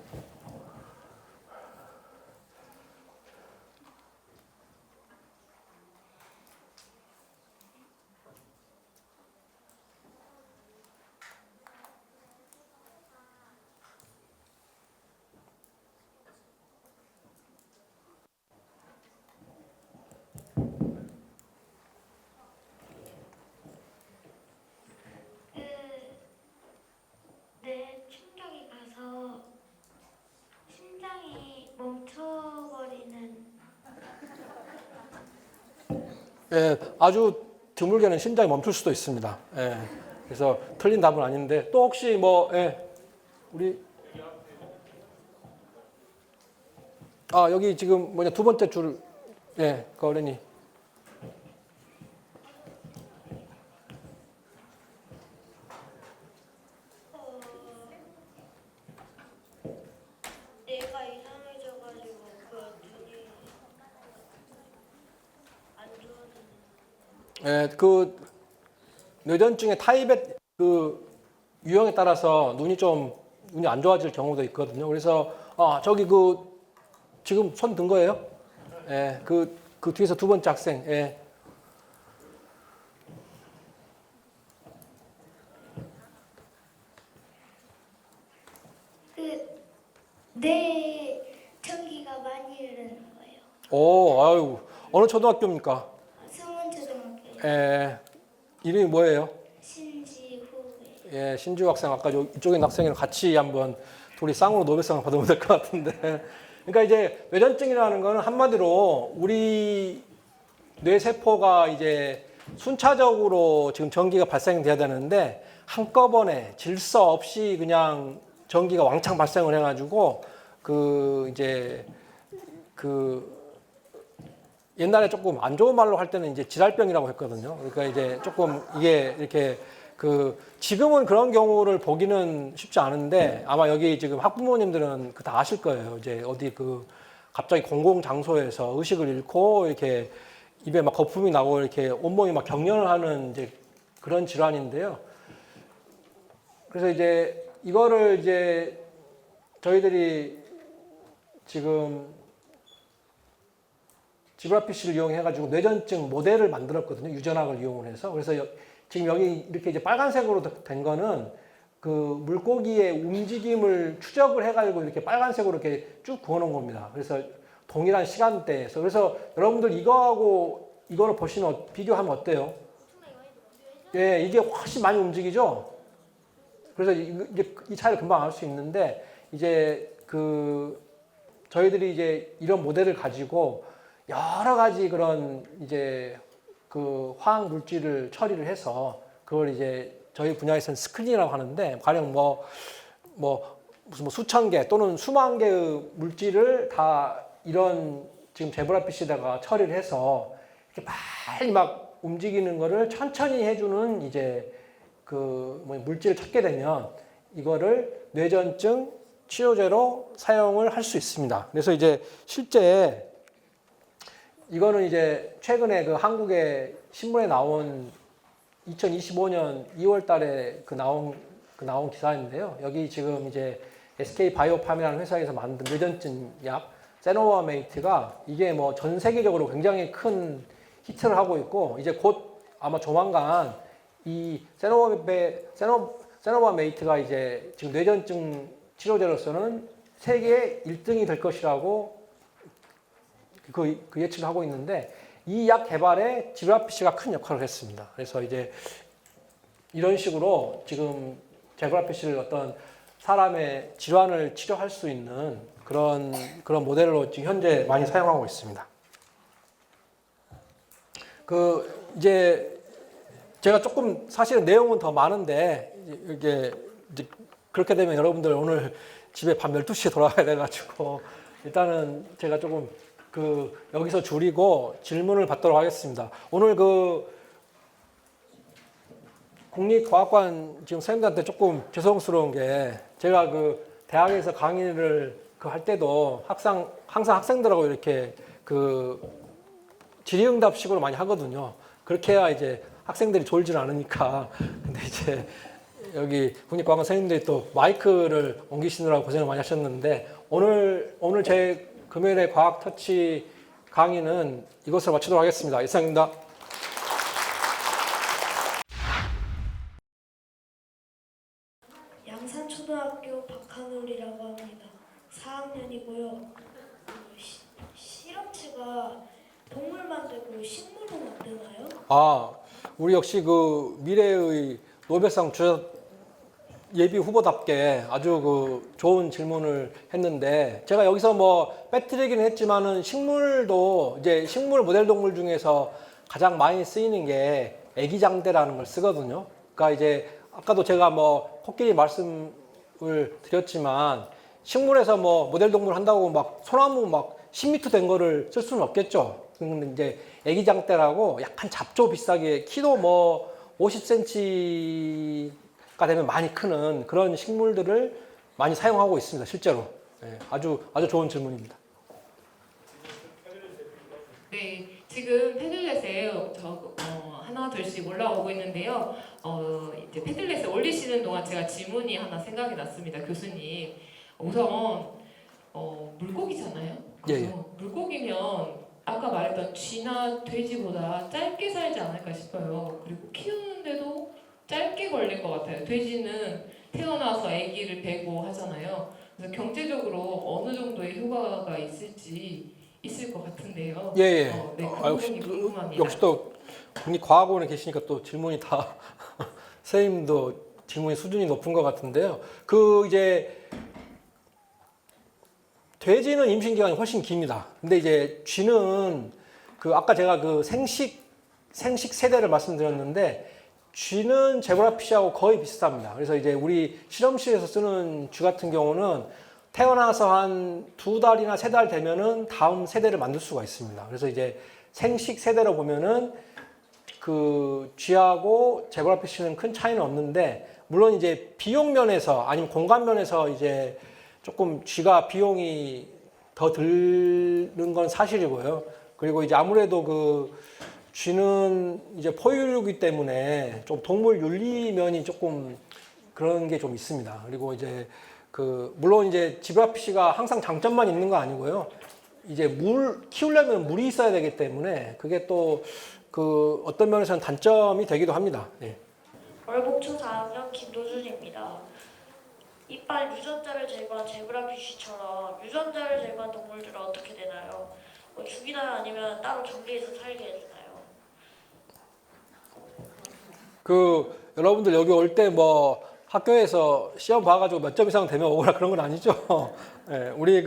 뇌 충격이 가서 심장이 멈춰버리는. 예, 아주 드물게는 심장이 멈출 수도 있습니다. 예, 그래서 틀린 답은 아닌데 또 혹시 뭐 예, 우리 여기 지금 뭐냐 두 번째 줄 예, 그 어린이 얘가 이상해져가지고 그 눈이 안 좋아지는. 예, 그 뇌전증의 타입의 그 유형에 따라서 눈이 안 좋아질 경우도 있거든요. 그래서 저기 그 지금 손 든 거예요? 예, 그 뒤에서 두 번째 학생. 예. 뇌 전기가 많이 흐르는 거예요. 오, 아유, 어느 초등학교입니까? 승원초등학교 예, 이름이 뭐예요? 신지후에. 예, 신주 학생 아까 이쪽에 있는 학생이랑 같이 한번 둘이 쌍으로 노벨상을 받으면 될 것 같은데. 그러니까 이제 뇌전증이라는 거는 한마디로 우리 뇌세포가 이제 순차적으로 지금 전기가 발생돼야 되는데 한꺼번에 질서 없이 그냥 전기가 왕창 발생을 해가지고 이제 옛날에 조금 안 좋은 말로 할 때는 이제 지랄병이라고 했거든요. 그러니까 이제 조금 이게 이렇게 지금은 그런 경우를 보기는 쉽지 않은데 아마 여기 지금 학부모님들은 다 아실 거예요. 이제 어디 갑자기 공공 장소에서 의식을 잃고 이렇게 입에 막 거품이 나고 이렇게 온몸이 막 경련을 하는 이제 그런 질환인데요. 그래서 이제 이거를 이제 저희들이 지금 지브라피쉬를 이용해가지고 뇌전증 모델을 만들었거든요. 유전학을 이용을 해서. 그래서 지금 여기 이렇게 이제 빨간색으로 된 거는 그 물고기의 움직임을 추적을 해가지고 이렇게 빨간색으로 이렇게 쭉 그어놓은 겁니다. 그래서 동일한 시간대에서. 그래서 여러분들 이거하고 이거를 보시면 비교하면 어때요? 예, 이게 훨씬 많이 움직이죠? 그래서 이제 이 차이를 금방 알 수 있는데 이제 저희들이 이제 이런 모델을 가지고 여러 가지 그런 이제 화학 물질을 처리를 해서 그걸 이제 저희 분야에서는 스크린이라고 하는데 가령 무슨 수천 개 또는 수만 개의 물질을 다 이런 지금 제브라피쉬에다가 처리를 해서 이렇게 빨리 막 움직이는 거를 천천히 해주는 이제 물질을 찾게 되면 이거를 뇌전증 치료제로 사용을 할 수 있습니다. 그래서 이제 실제 이거는 이제 최근에 한국의 신문에 나온 2025년 2월 달에 나온 기사인데요. 여기 지금 이제 SK 바이오팜이라는 회사에서 만든 뇌전증 약 세노바메이트가 이게 뭐 전 세계적으로 굉장히 큰 히트를 하고 있고 이제 곧 아마 조만간 이 세노바메이트가 이제 지금 뇌전증 치료제로서는 세계 1등이 될 것이라고 그 예측을 하고 있는데 이 약 개발에 지브라피쉬가 큰 역할을 했습니다. 그래서 이제 이런 식으로 지금 지브라피쉬를 어떤 사람의 질환을 치료할 수 있는 그런 모델로 지금 현재 많이 사용하고 있습니다. 이제 제가 조금 사실은 내용은 더 많은데 이게 이제 그렇게 되면 여러분들 오늘 집에 밤 12시에 돌아가야 돼가지고 일단은 제가 조금 여기서 줄이고 질문을 받도록 하겠습니다. 오늘 국립과학관 지금 선생님들한테 조금 죄송스러운 게 제가 대학에서 강의를 할 때도 항상 학생들하고 이렇게 질의응답식으로 많이 하거든요. 그렇게 해야 이제 학생들이 졸질 않으니까. 근데 이제 여기 국립과학원 선생님들이 또 마이크를 옮기시느라고 고생을 많이 하셨는데 오늘 제 금요일의 과학 터치 강의는 이것으로 마치도록 하겠습니다. 이상입니다. 양산초등학교 박한울이라고 합니다. 4학년이고요. 실험체가 동물 만들고 식물은 만드나요? 우리 역시 그 미래의 노벨상 예비 후보답게 아주 그 좋은 질문을 했는데 제가 여기서 뭐 빼뜨리기는 했지만은 식물도 이제 식물 모델 동물 중에서 가장 많이 쓰이는 게 애기장대라는 걸 쓰거든요. 그러니까 이제 아까도 제가 뭐 코끼리 말씀을 드렸지만 식물에서 뭐 모델 동물 한다고 막 소나무 막 10m 된 거를 쓸 수는 없겠죠. 근데 이제 애기장대라고 약간 잡초 비싸게 키도 뭐 50cm가 되면 많이 크는 그런 식물들을 많이 사용하고 있습니다. 실제로. 네, 아주 좋은 질문입니다. 네, 지금 패들렛에 하나 둘씩 올라오고 있는데요. 이제 패들렛에 올리시는 동안 제가 질문이 하나 생각이 났습니다, 교수님. 우선 물고기잖아요. 그래서 예. 물고기면 아까 말했던 쥐나 돼지보다 짧게 살지 않을까 싶어요. 그리고 키우는데도 짧게 걸릴 것 같아요. 돼지는 태어나서 아기를 베고 하잖아요. 그래서 경제적으로 어느 정도의 효과가 있을 것 같은데요. 예. 네, 그 역시, 부분이 궁금합니다. 역시 또 국립과학원에 계시니까 또 질문이 다 선생님도 질문이 수준이 높은 것 같은데요. 그 이제 돼지는 임신 기간이 훨씬 깁니다. 근데 이제 쥐는 그 아까 제가 그 생식 세대를 말씀드렸는데 쥐는 제브라피쉬하고 거의 비슷합니다. 그래서 이제 우리 실험실에서 쓰는 쥐 같은 경우는 태어나서 한 2달이나 3달 되면은 다음 세대를 만들 수가 있습니다. 그래서 이제 생식 세대로 보면은 그 쥐하고 제브라피쉬는 큰 차이는 없는데 물론 이제 비용 면에서 아니면 공간 면에서 이제 조금 쥐가 비용이 더 드는 건 사실이고요. 그리고 이제 아무래도 그 쥐는 이제 포유류이기 때문에 좀 동물 윤리 면이 조금 그런 게 좀 있습니다. 그리고 이제 그 물론 이제 제브라피쉬가 항상 장점만 있는 거 아니고요. 이제 키우려면 물이 있어야 되기 때문에 그게 또 그 어떤 면에서는 단점이 되기도 합니다. 네. 월복초 4학년 김도준입니다. 이빨 유전자를 제거한 제브라피쉬처럼 유전자를 제거한 동물들은 어떻게 되나요? 죽이나요? 아니면 따로 격리해서 살게 해주나요? 그 여러분들 여기 올 때 뭐 학교에서 시험 봐가지고 몇 점 이상 되면 오거나 그런 건 아니죠. 네, 우리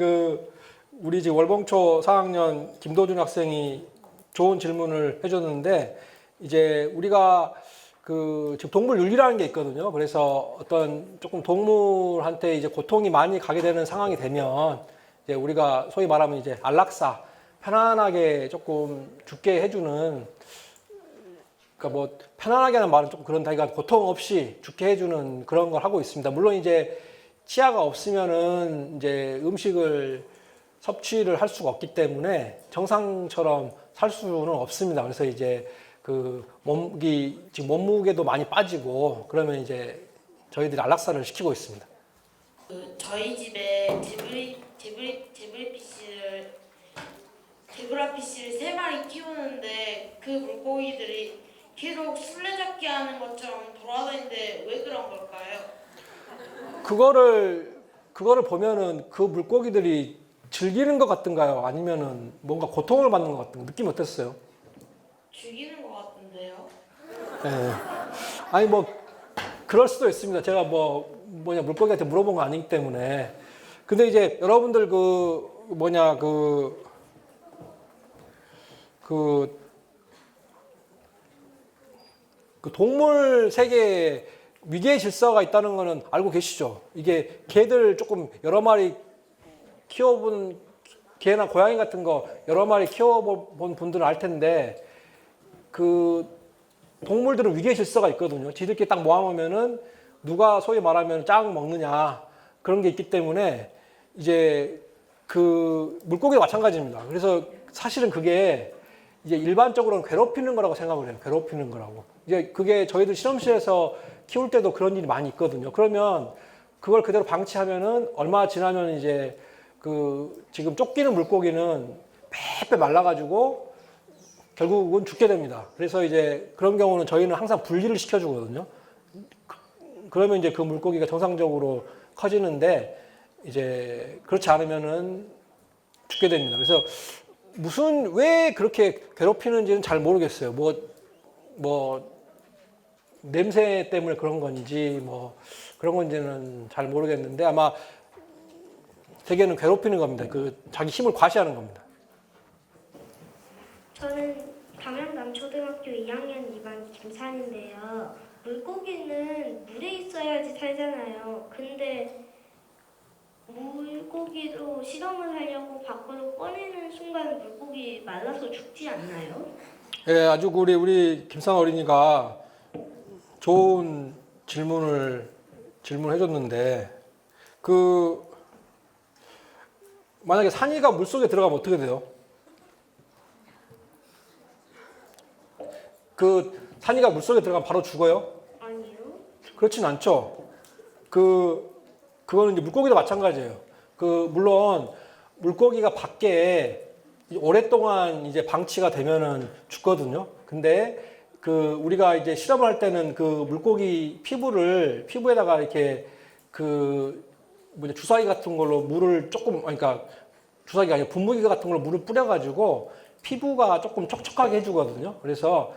지금 월봉초 4학년 김도준 학생이 좋은 질문을 해줬는데 이제 우리가 그 지금 동물 윤리라는 게 있거든요. 그래서 어떤 조금 동물한테 이제 고통이 많이 가게 되는 상황이 되면 이제 우리가 소위 말하면 이제 안락사 편안하게 조금 죽게 해주는 그러니까 뭐 편안하게 하는 말은 조금 그런다. 그러니까 고통 없이 죽게 해주는 그런 걸 하고 있습니다. 물론 이제 치아가 없으면은 이제 음식을 섭취를 할 수가 없기 때문에 정상처럼 살 수는 없습니다. 그래서 이제 그 지금 몸무게도 많이 빠지고 그러면 이제 저희들이 안락사를 시키고 있습니다. 저희 집에 제브라피쉬를 3마리 키우는데 그 물고기들이 계속 술래잡기 하는 것처럼 돌아다니는데 왜 그런 걸까요? 그거를 보면은 그 물고기들이 즐기는 것 같은가요? 아니면은 뭔가 고통을 받는 것 같은 느낌 어땠어요? 죽이는 것 같은데요? 네. 아니 뭐 그럴 수도 있습니다. 제가 물고기한테 물어본 거 아니기 때문에. 근데 이제 여러분들 그 동물 세계에 위계의 질서가 있다는 거는 알고 계시죠? 이게 개들 조금 여러 마리 키워본 개나 고양이 같은 거 여러 마리 키워본 분들은 알 텐데 그 동물들은 위계 질서가 있거든요. 지들끼리 딱 모아놓으면은 누가 소위 말하면 짱 먹느냐 그런 게 있기 때문에 이제 그 물고기도 마찬가지입니다. 그래서 사실은 그게 이제 일반적으로는 괴롭히는 거라고 생각을 해요. 괴롭히는 거라고. 이제 그게 저희들 실험실에서 키울 때도 그런 일이 많이 있거든요. 그러면 그걸 그대로 방치하면은 얼마 지나면 이제 그 지금 쫓기는 물고기는 빼빼 말라가지고 결국은 죽게 됩니다. 그래서 이제 그런 경우는 저희는 항상 분리를 시켜주거든요. 그러면 이제 그 물고기가 정상적으로 커지는데 이제 그렇지 않으면은 죽게 됩니다. 그래서 왜 그렇게 괴롭히는지는 잘 모르겠어요. 뭐 냄새 때문에 그런 건지 뭐 그런 건지는 잘 모르겠는데 아마 대개는 괴롭히는 겁니다. 그 자기 힘을 과시하는 겁니다. 저는 담양남 초등학교 2학년 2반 김산인데요. 물고기는 물에 있어야지 살잖아요. 근데 물고기도 실험을 하려고 밖으로 꺼내는 순간 물고기 말라서 죽지 않나요? 예, 아주 우리 김산 어린이가 좋은 질문을 해줬는데 만약에 산이가 물속에 들어가면 어떻게 돼요? 산이가 물속에 들어가면 바로 죽어요? 아니요. 그렇진 않죠. 그거는 이제 물고기도 마찬가지예요. 물론 물고기가 밖에 오랫동안 이제 방치가 되면은 죽거든요. 근데 우리가 이제 실험을 할 때는 물고기 피부에다가 이렇게 주사기 같은 걸로 물을 조금, 그러니까 주사기가 아니라 분무기 같은 걸로 물을 뿌려가지고 피부가 조금 촉촉하게 해주거든요. 그래서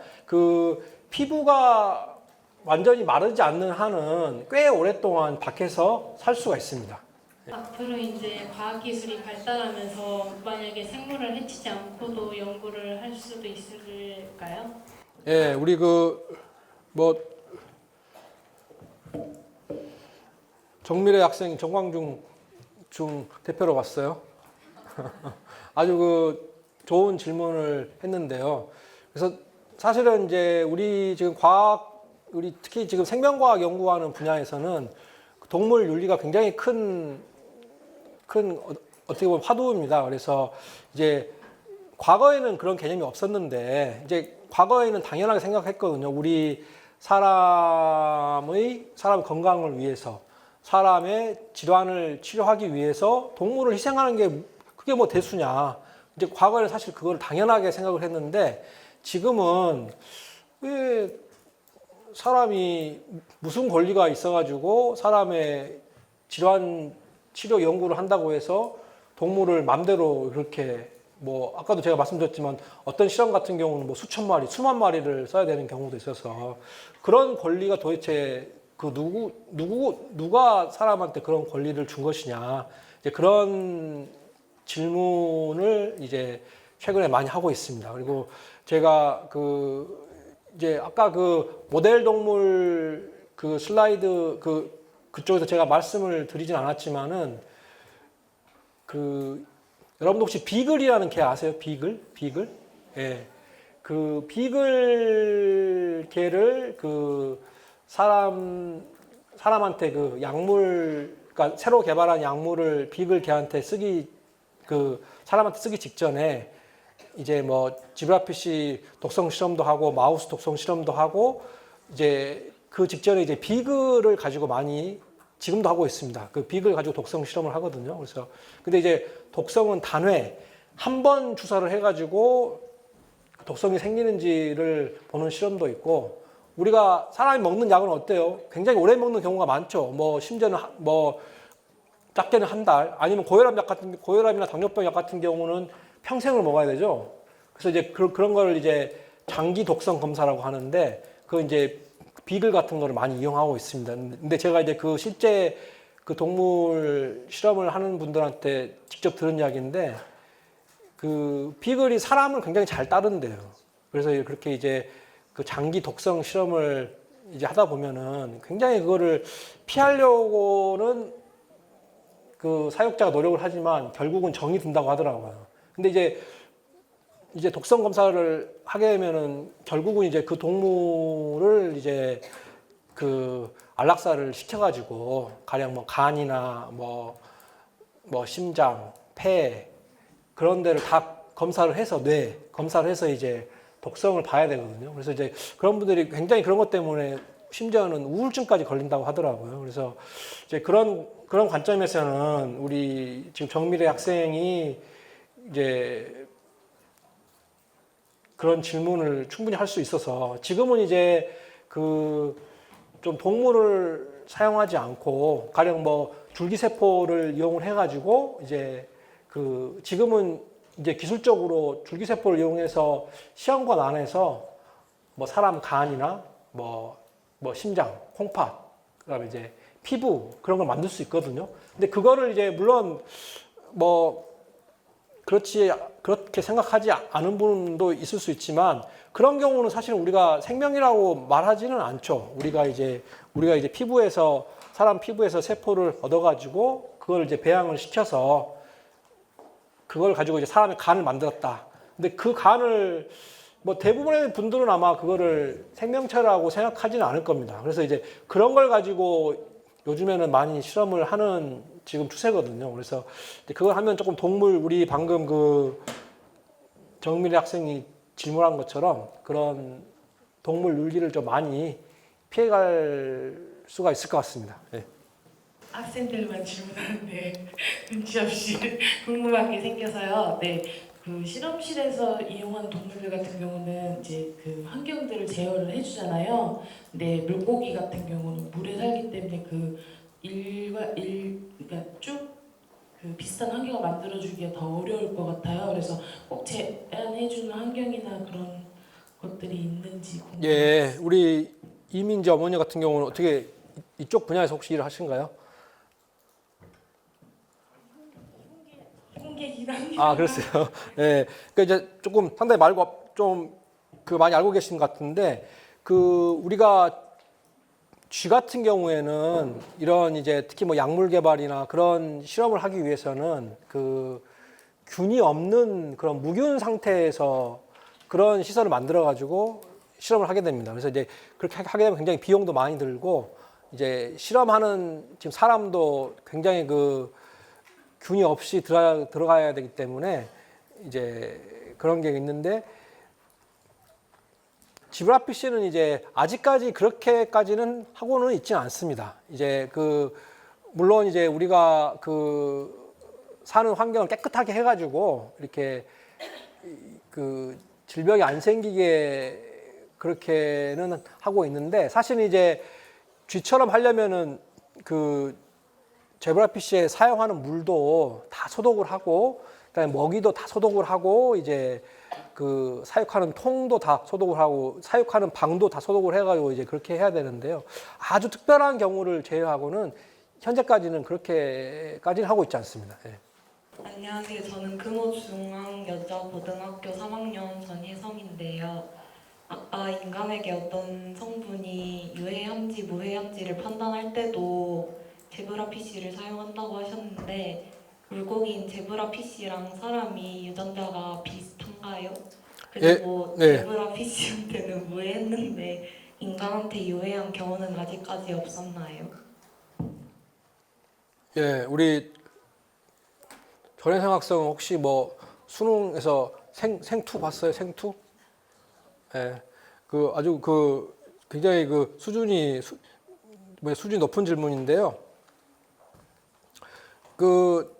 피부가 완전히 마르지 않는 한은 꽤 오랫동안 밖에서 살 수가 있습니다. 앞으로 이제 과학기술이 발달하면서 만약에 생물을 해치지 않고도 연구를 할 수도 있을까요? 예, 우리 정미래 학생 정광중 대표로 왔어요. 아주 좋은 질문을 했는데요. 그래서 사실은 이제 우리 지금 우리 특히 지금 생명과학 연구하는 분야에서는 동물 윤리가 굉장히 큰 어떻게 보면 화두입니다. 그래서 이제 과거에는 그런 개념이 없었는데 이제 과거에는 당연하게 생각했거든요. 우리 사람의 건강을 위해서 사람의 질환을 치료하기 위해서 동물을 희생하는 게 그게 뭐 대수냐. 이제 과거에는 사실 그걸 당연하게 생각을 했는데 지금은 왜 사람이 무슨 권리가 있어가지고 사람의 질환 치료 연구를 한다고 해서 동물을 맘대로 그렇게 아까도 제가 말씀드렸지만 어떤 실험 같은 경우는 수천 마리, 수만 마리를 써야 되는 경우도 있어서 그런 권리가 도대체 누가 사람한테 그런 권리를 준 것이냐. 이제 그런 질문을 이제 최근에 많이 하고 있습니다. 그리고 제가 이제 아까 모델 동물 슬라이드 그쪽에서 제가 말씀을 드리진 않았지만은 여러분도 혹시 비글이라는 개 아세요? 비글? 예. 비글 개를 사람한테 약물, 그러니까 새로 개발한 약물을 비글 개한테 사람한테 쓰기 직전에 이제 지브라피쉬 독성 실험도 하고 마우스 독성 실험도 하고 이제 그 직전에 이제 비글을 가지고 많이 지금도 하고 있습니다. 비글 가지고 독성 실험을 하거든요. 그래서 근데 이제 독성은 단회 한 번 주사를 해가지고 독성이 생기는지를 보는 실험도 있고 우리가 사람이 먹는 약은 어때요? 굉장히 오래 먹는 경우가 많죠. 심지어는 작게는 한 달 아니면 고혈압이나 당뇨병 약 같은 경우는 평생을 먹어야 되죠. 그래서 이제 그런 거를 이제 장기 독성 검사라고 하는데 이제 비글 같은 거를 많이 이용하고 있습니다. 근데 제가 이제 실제 동물 실험을 하는 분들한테 직접 들은 이야기인데 비글이 사람을 굉장히 잘 따른대요. 그래서 그렇게 이제 장기 독성 실험을 이제 하다 보면은 굉장히 그거를 피하려고는 사육자가 노력을 하지만 결국은 정이 든다고 하더라고요. 근데 이제 독성 검사를 하게 되면은 결국은 이제 그 동물을 이제 안락사를 시켜가지고 가령 간이나 심장, 폐 그런 데를 다 검사를 해서 검사를 해서 이제 독성을 봐야 되거든요. 그래서 이제 그런 분들이 굉장히 그런 것 때문에 심지어는 우울증까지 걸린다고 하더라고요. 그래서 이제 그런 관점에서는 우리 지금 정미래 학생이 이제 그런 질문을 충분히 할 수 있어서 지금은 이제 그 좀 동물을 사용하지 않고 가령 뭐 줄기세포를 이용을 해가지고 이제 그 지금은 이제 기술적으로 줄기세포를 이용해서 시험관 안에서 뭐 사람 간이나 뭐 심장, 콩팥, 그다음에 이제 피부 그런 걸 만들 수 있거든요. 근데 그거를 이제 물론 뭐 그렇게 생각하지 않은 분도 있을 수 있지만 그런 경우는 사실은 우리가 생명이라고 말하지는 않죠. 우리가 이제 피부에서 사람 피부에서 세포를 얻어가지고 그걸 이제 배양을 시켜서 그걸 가지고 이제 사람의 간을 만들었다. 근데 그 간을 뭐 대부분의 분들은 아마 그거를 생명체라고 생각하지는 않을 겁니다. 그래서 이제 그런 걸 가지고 요즘에는 많이 실험을 하는 지금 추세거든요. 그래서 그걸 하면 조금 동물, 우리 방금 그 정미래 학생이 질문한 것처럼 그런 동물 윤리를 좀 많이 피해갈 수가 있을 것 같습니다. 네. 학생들만 질문하는데 눈치 없이 궁금한 게 생겨서요. 네, 그 실험실에서 이용한 동물들 같은 경우는 이제 그 환경들을 제어를 해주잖아요. 근데 물고기 같은 경우는 물에 살기 때문에 그러니까 쭉 그 비슷한 환경을 만들어주기가 더 어려울 것 같아요. 그래서 꼭 제한해주는 환경이나 그런 것들이 있는지 궁금해요. 예, 우리 이민지 어머니 같은 경우는 어떻게 이쪽 분야에서 혹시 일을 하신가요? 아, 그랬어요. 예. 그러니까 이제 조금 상당히 말고 좀 그 많이 알고 계신 것 같은데 그 우리가 쥐 같은 경우에는 이런 이제 특히 뭐 약물 개발이나 그런 실험을 하기 위해서는 그 균이 없는 그런 무균 상태에서 그런 시설을 만들어 가지고 실험을 하게 됩니다. 그래서 이제 그렇게 하게 되면 굉장히 비용도 많이 들고 이제 실험하는 지금 사람도 굉장히 그 균이 없이 들어가야 되기 때문에 이제 그런 게 있는데 지브라피쉬는 이제 아직까지 그렇게까지는 하고는 있지는 않습니다. 이제 그 물론 이제 우리가 그 사는 환경을 깨끗하게 해가지고 이렇게 그 질병이 안 생기게 그렇게는 하고 있는데 사실은 이제 쥐처럼 하려면은 그 제브라피쉬에 사용하는 물도 다 소독을 하고 그다음에 먹이도 다 소독을 하고 이제 그 사육하는 통도 다 소독을 하고 사육하는 방도 다 소독을 해가지고 이제 그렇게 해야 되는데요. 아주 특별한 경우를 제외하고는 현재까지는 그렇게까지는 하고 있지 않습니다. 예. 안녕하세요. 저는 금호중앙여자고등학교 3학년 전희성인데요. 아까 인간에게 어떤 성분이 유해한지 무해한지를 판단할 때도 제브라피쉬를 사용한다고 하셨는데 물고기인 제브라피쉬랑 사람이 유전자가 비슷한가요? 그리고 네. 제브라피쉬한테는 무해했는데 인간한테 유해한 경우는 아직까지 없었나요? 예, 우리 전혜성 학생 혹시 뭐 수능에서 생투 봤어요? 생투? 예, 그 아주 그 굉장히 그 수준이 높은 질문인데요. 그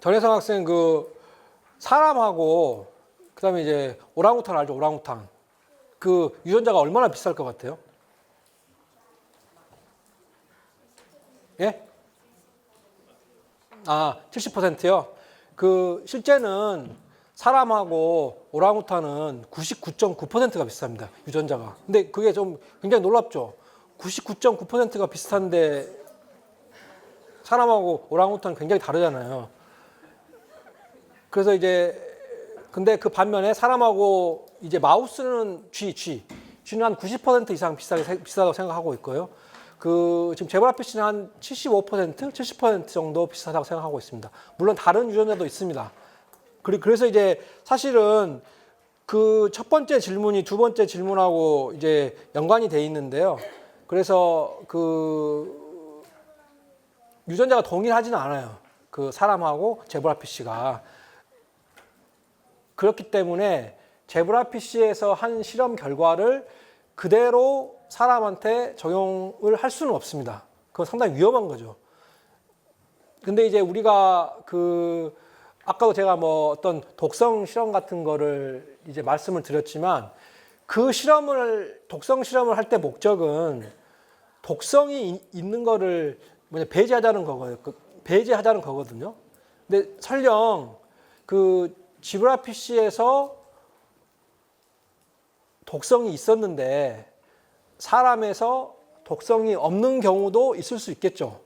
전혜성 학생 그 사람하고 그다음에 이제 오랑우탄 알죠? 오랑우탄. 그 유전자가 얼마나 비쌀 것 같아요? 예? 아, 70%요? 그 실제는 사람하고 오랑우탄은 99.9%가 비슷합니다. 유전자가. 근데 그게 좀 굉장히 놀랍죠? 99.9%가 비슷한데 사람하고 오랑우탄은 굉장히 다르잖아요. 그래서 이제 근데 그 반면에 사람하고 이제 마우스는 쥐는 한 90% 이상 비싸다고 생각하고 있고요. 그 지금 제브라피쉬는 한 75%, 70% 정도 비슷하다고 생각하고 있습니다. 물론 다른 유전자도 있습니다. 그래서 이제 사실은 그 첫 번째 질문이 두 번째 질문하고 이제 연관이 돼 있는데요. 그래서 그 유전자가 동일하지는 않아요. 그 사람하고 제브라피쉬가. 그렇기 때문에 제브라피쉬에서 한 실험 결과를 그대로 사람한테 적용을 할 수는 없습니다. 그건 상당히 위험한 거죠. 근데 이제 우리가 아까도 제가 뭐 어떤 독성 실험 같은 거를 이제 말씀을 드렸지만 그 독성 실험을 할 때 목적은 독성이 있는 거를 배제하자는 거거든요. 근데 설령 지브라피쉬에서 독성이 있었는데 사람에서 독성이 없는 경우도 있을 수 있겠죠.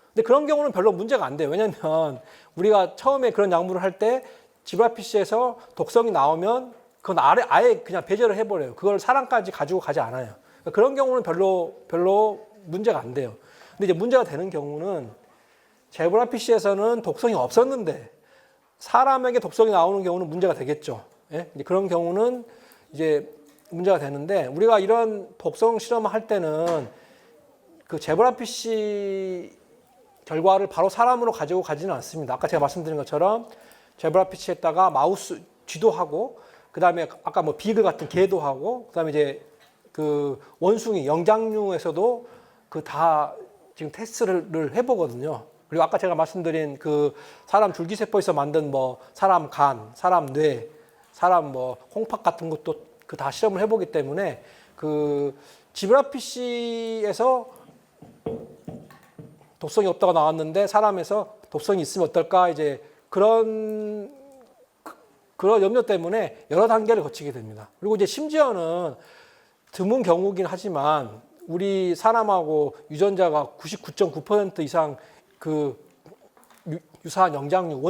근데 그런 경우는 별로 문제가 안 돼요. 왜냐하면 우리가 처음에 그런 약물을 할 때 지브라피쉬에서 독성이 나오면 그건 아예 그냥 배제를 해버려요. 그걸 사람까지 가지고 가지 않아요. 그러니까 그런 경우는 별로 문제가 안 돼요. 근데 이제 문제가 되는 경우는 제브라피쉬에서는 독성이 없었는데 사람에게 독성이 나오는 경우는 문제가 되겠죠. 예? 이제 그런 경우는 이제 문제가 되는데 우리가 이런 독성 실험을 할 때는 그 제브라피쉬 결과를 바로 사람으로 가지고 가지는 않습니다. 아까 제가 말씀드린 것처럼 제브라피쉬에다가 마우스 쥐도 하고 그다음에 아까 뭐 비글 같은 개도 하고 그다음에 이제 그 원숭이 영장류에서도 다 지금 테스트를 해보거든요. 그리고 아까 제가 말씀드린 그 사람 줄기세포에서 만든 뭐 사람 간, 사람 뇌, 사람 뭐 콩팥 같은 것도 다 실험을 해보기 때문에 지브라피쉬에서 독성이 없다고 나왔는데 사람에서 독성이 있으면 어떨까 이제 그런 염려 때문에 여러 단계를 거치게 됩니다. 그리고 이제 심지어는 드문 경우긴 하지만 우리 사람하고 유전자가 99.9% 이상 유사한 영장류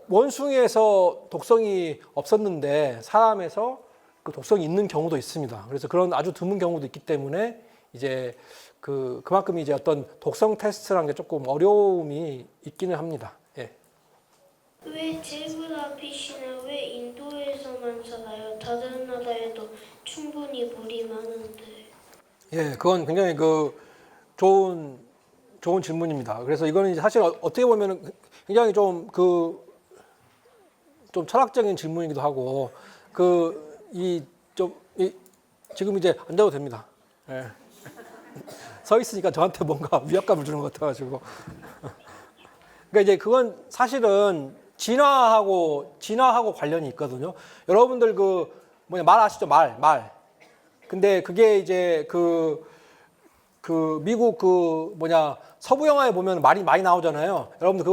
원숭이에서 독성이 없었는데 사람에서 독성이 있는 경우도 있습니다. 그래서 그런 아주 드문 경우도 있기 때문에 이제 그만큼 이제 어떤 독성 테스트라는 게 조금 어려움이 있기는 합니다. 예. 왜 제브라피쉬는 왜 인도에서만 살아요? 다른 나라에도 충분히 물이 많은데. 예, 그건 굉장히 좋은 질문입니다. 그래서 이거는 이제 사실 어떻게 보면 굉장히 좀 철학적인 질문이기도 하고 지금 이제 앉아도 됩니다. 예. 서 있으니까 저한테 뭔가 위압감을 주는 것 같아가지고. 그러니까 이제 그건 사실은 진화하고 관련이 있거든요. 여러분들 말 아시죠? 말. 근데 그게 이제 미국 서부 영화에 보면 말이 많이 나오잖아요. 여러분들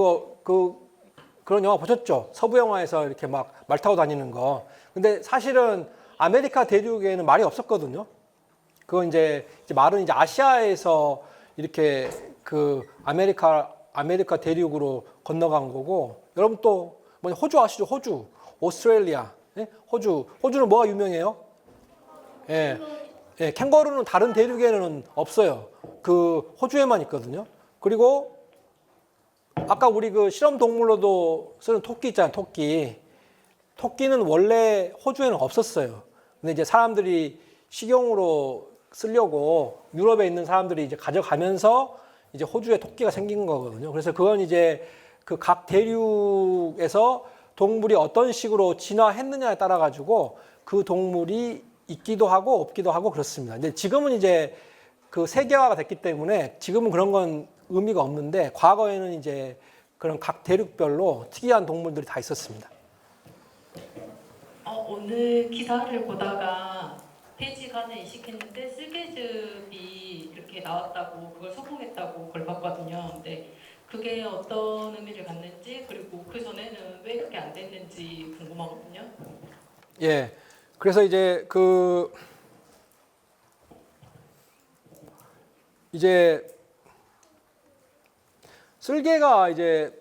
그런 영화 보셨죠? 서부 영화에서 이렇게 막 말 타고 다니는 거. 근데 사실은 아메리카 대륙에는 말이 없었거든요. 그건 이제 말은 이제 아시아에서 이렇게 아메리카 대륙으로 건너간 거고. 여러분 또 호주 아시죠? 호주, 오스트레일리아, 예? 호주는 뭐가 유명해요? 예, 캥거루는 다른 대륙에는 없어요. 호주에만 있거든요. 그리고 아까 우리 실험 동물로도 쓰는 토끼 있잖아요. 토끼는 원래 호주에는 없었어요. 근데 이제 사람들이 식용으로 쓰려고 유럽에 있는 사람들이 이제 가져가면서 이제 호주에 토끼가 생긴 거거든요. 그래서 그건 이제 각 대륙에서 동물이 어떤 식으로 진화했느냐에 따라 가지고 그 동물이 있기도 하고 없기도 하고 그렇습니다. 근데 지금은 이제 세계화가 됐기 때문에 지금은 그런 건 의미가 없는데 과거에는 이제 그런 각 대륙별로 특이한 동물들이 다 있었습니다. 오늘 기사를 보다가 폐지간을 이식했는데 쓸개즙이 이렇게 나왔다고 그걸 성공했다고 그걸 봤거든요. 근데 그게 어떤 의미를 갖는지 그리고 그 전에는 왜 그렇게 안 됐는지 궁금하거든요. 예, 그래서 이제 쓸개가 이제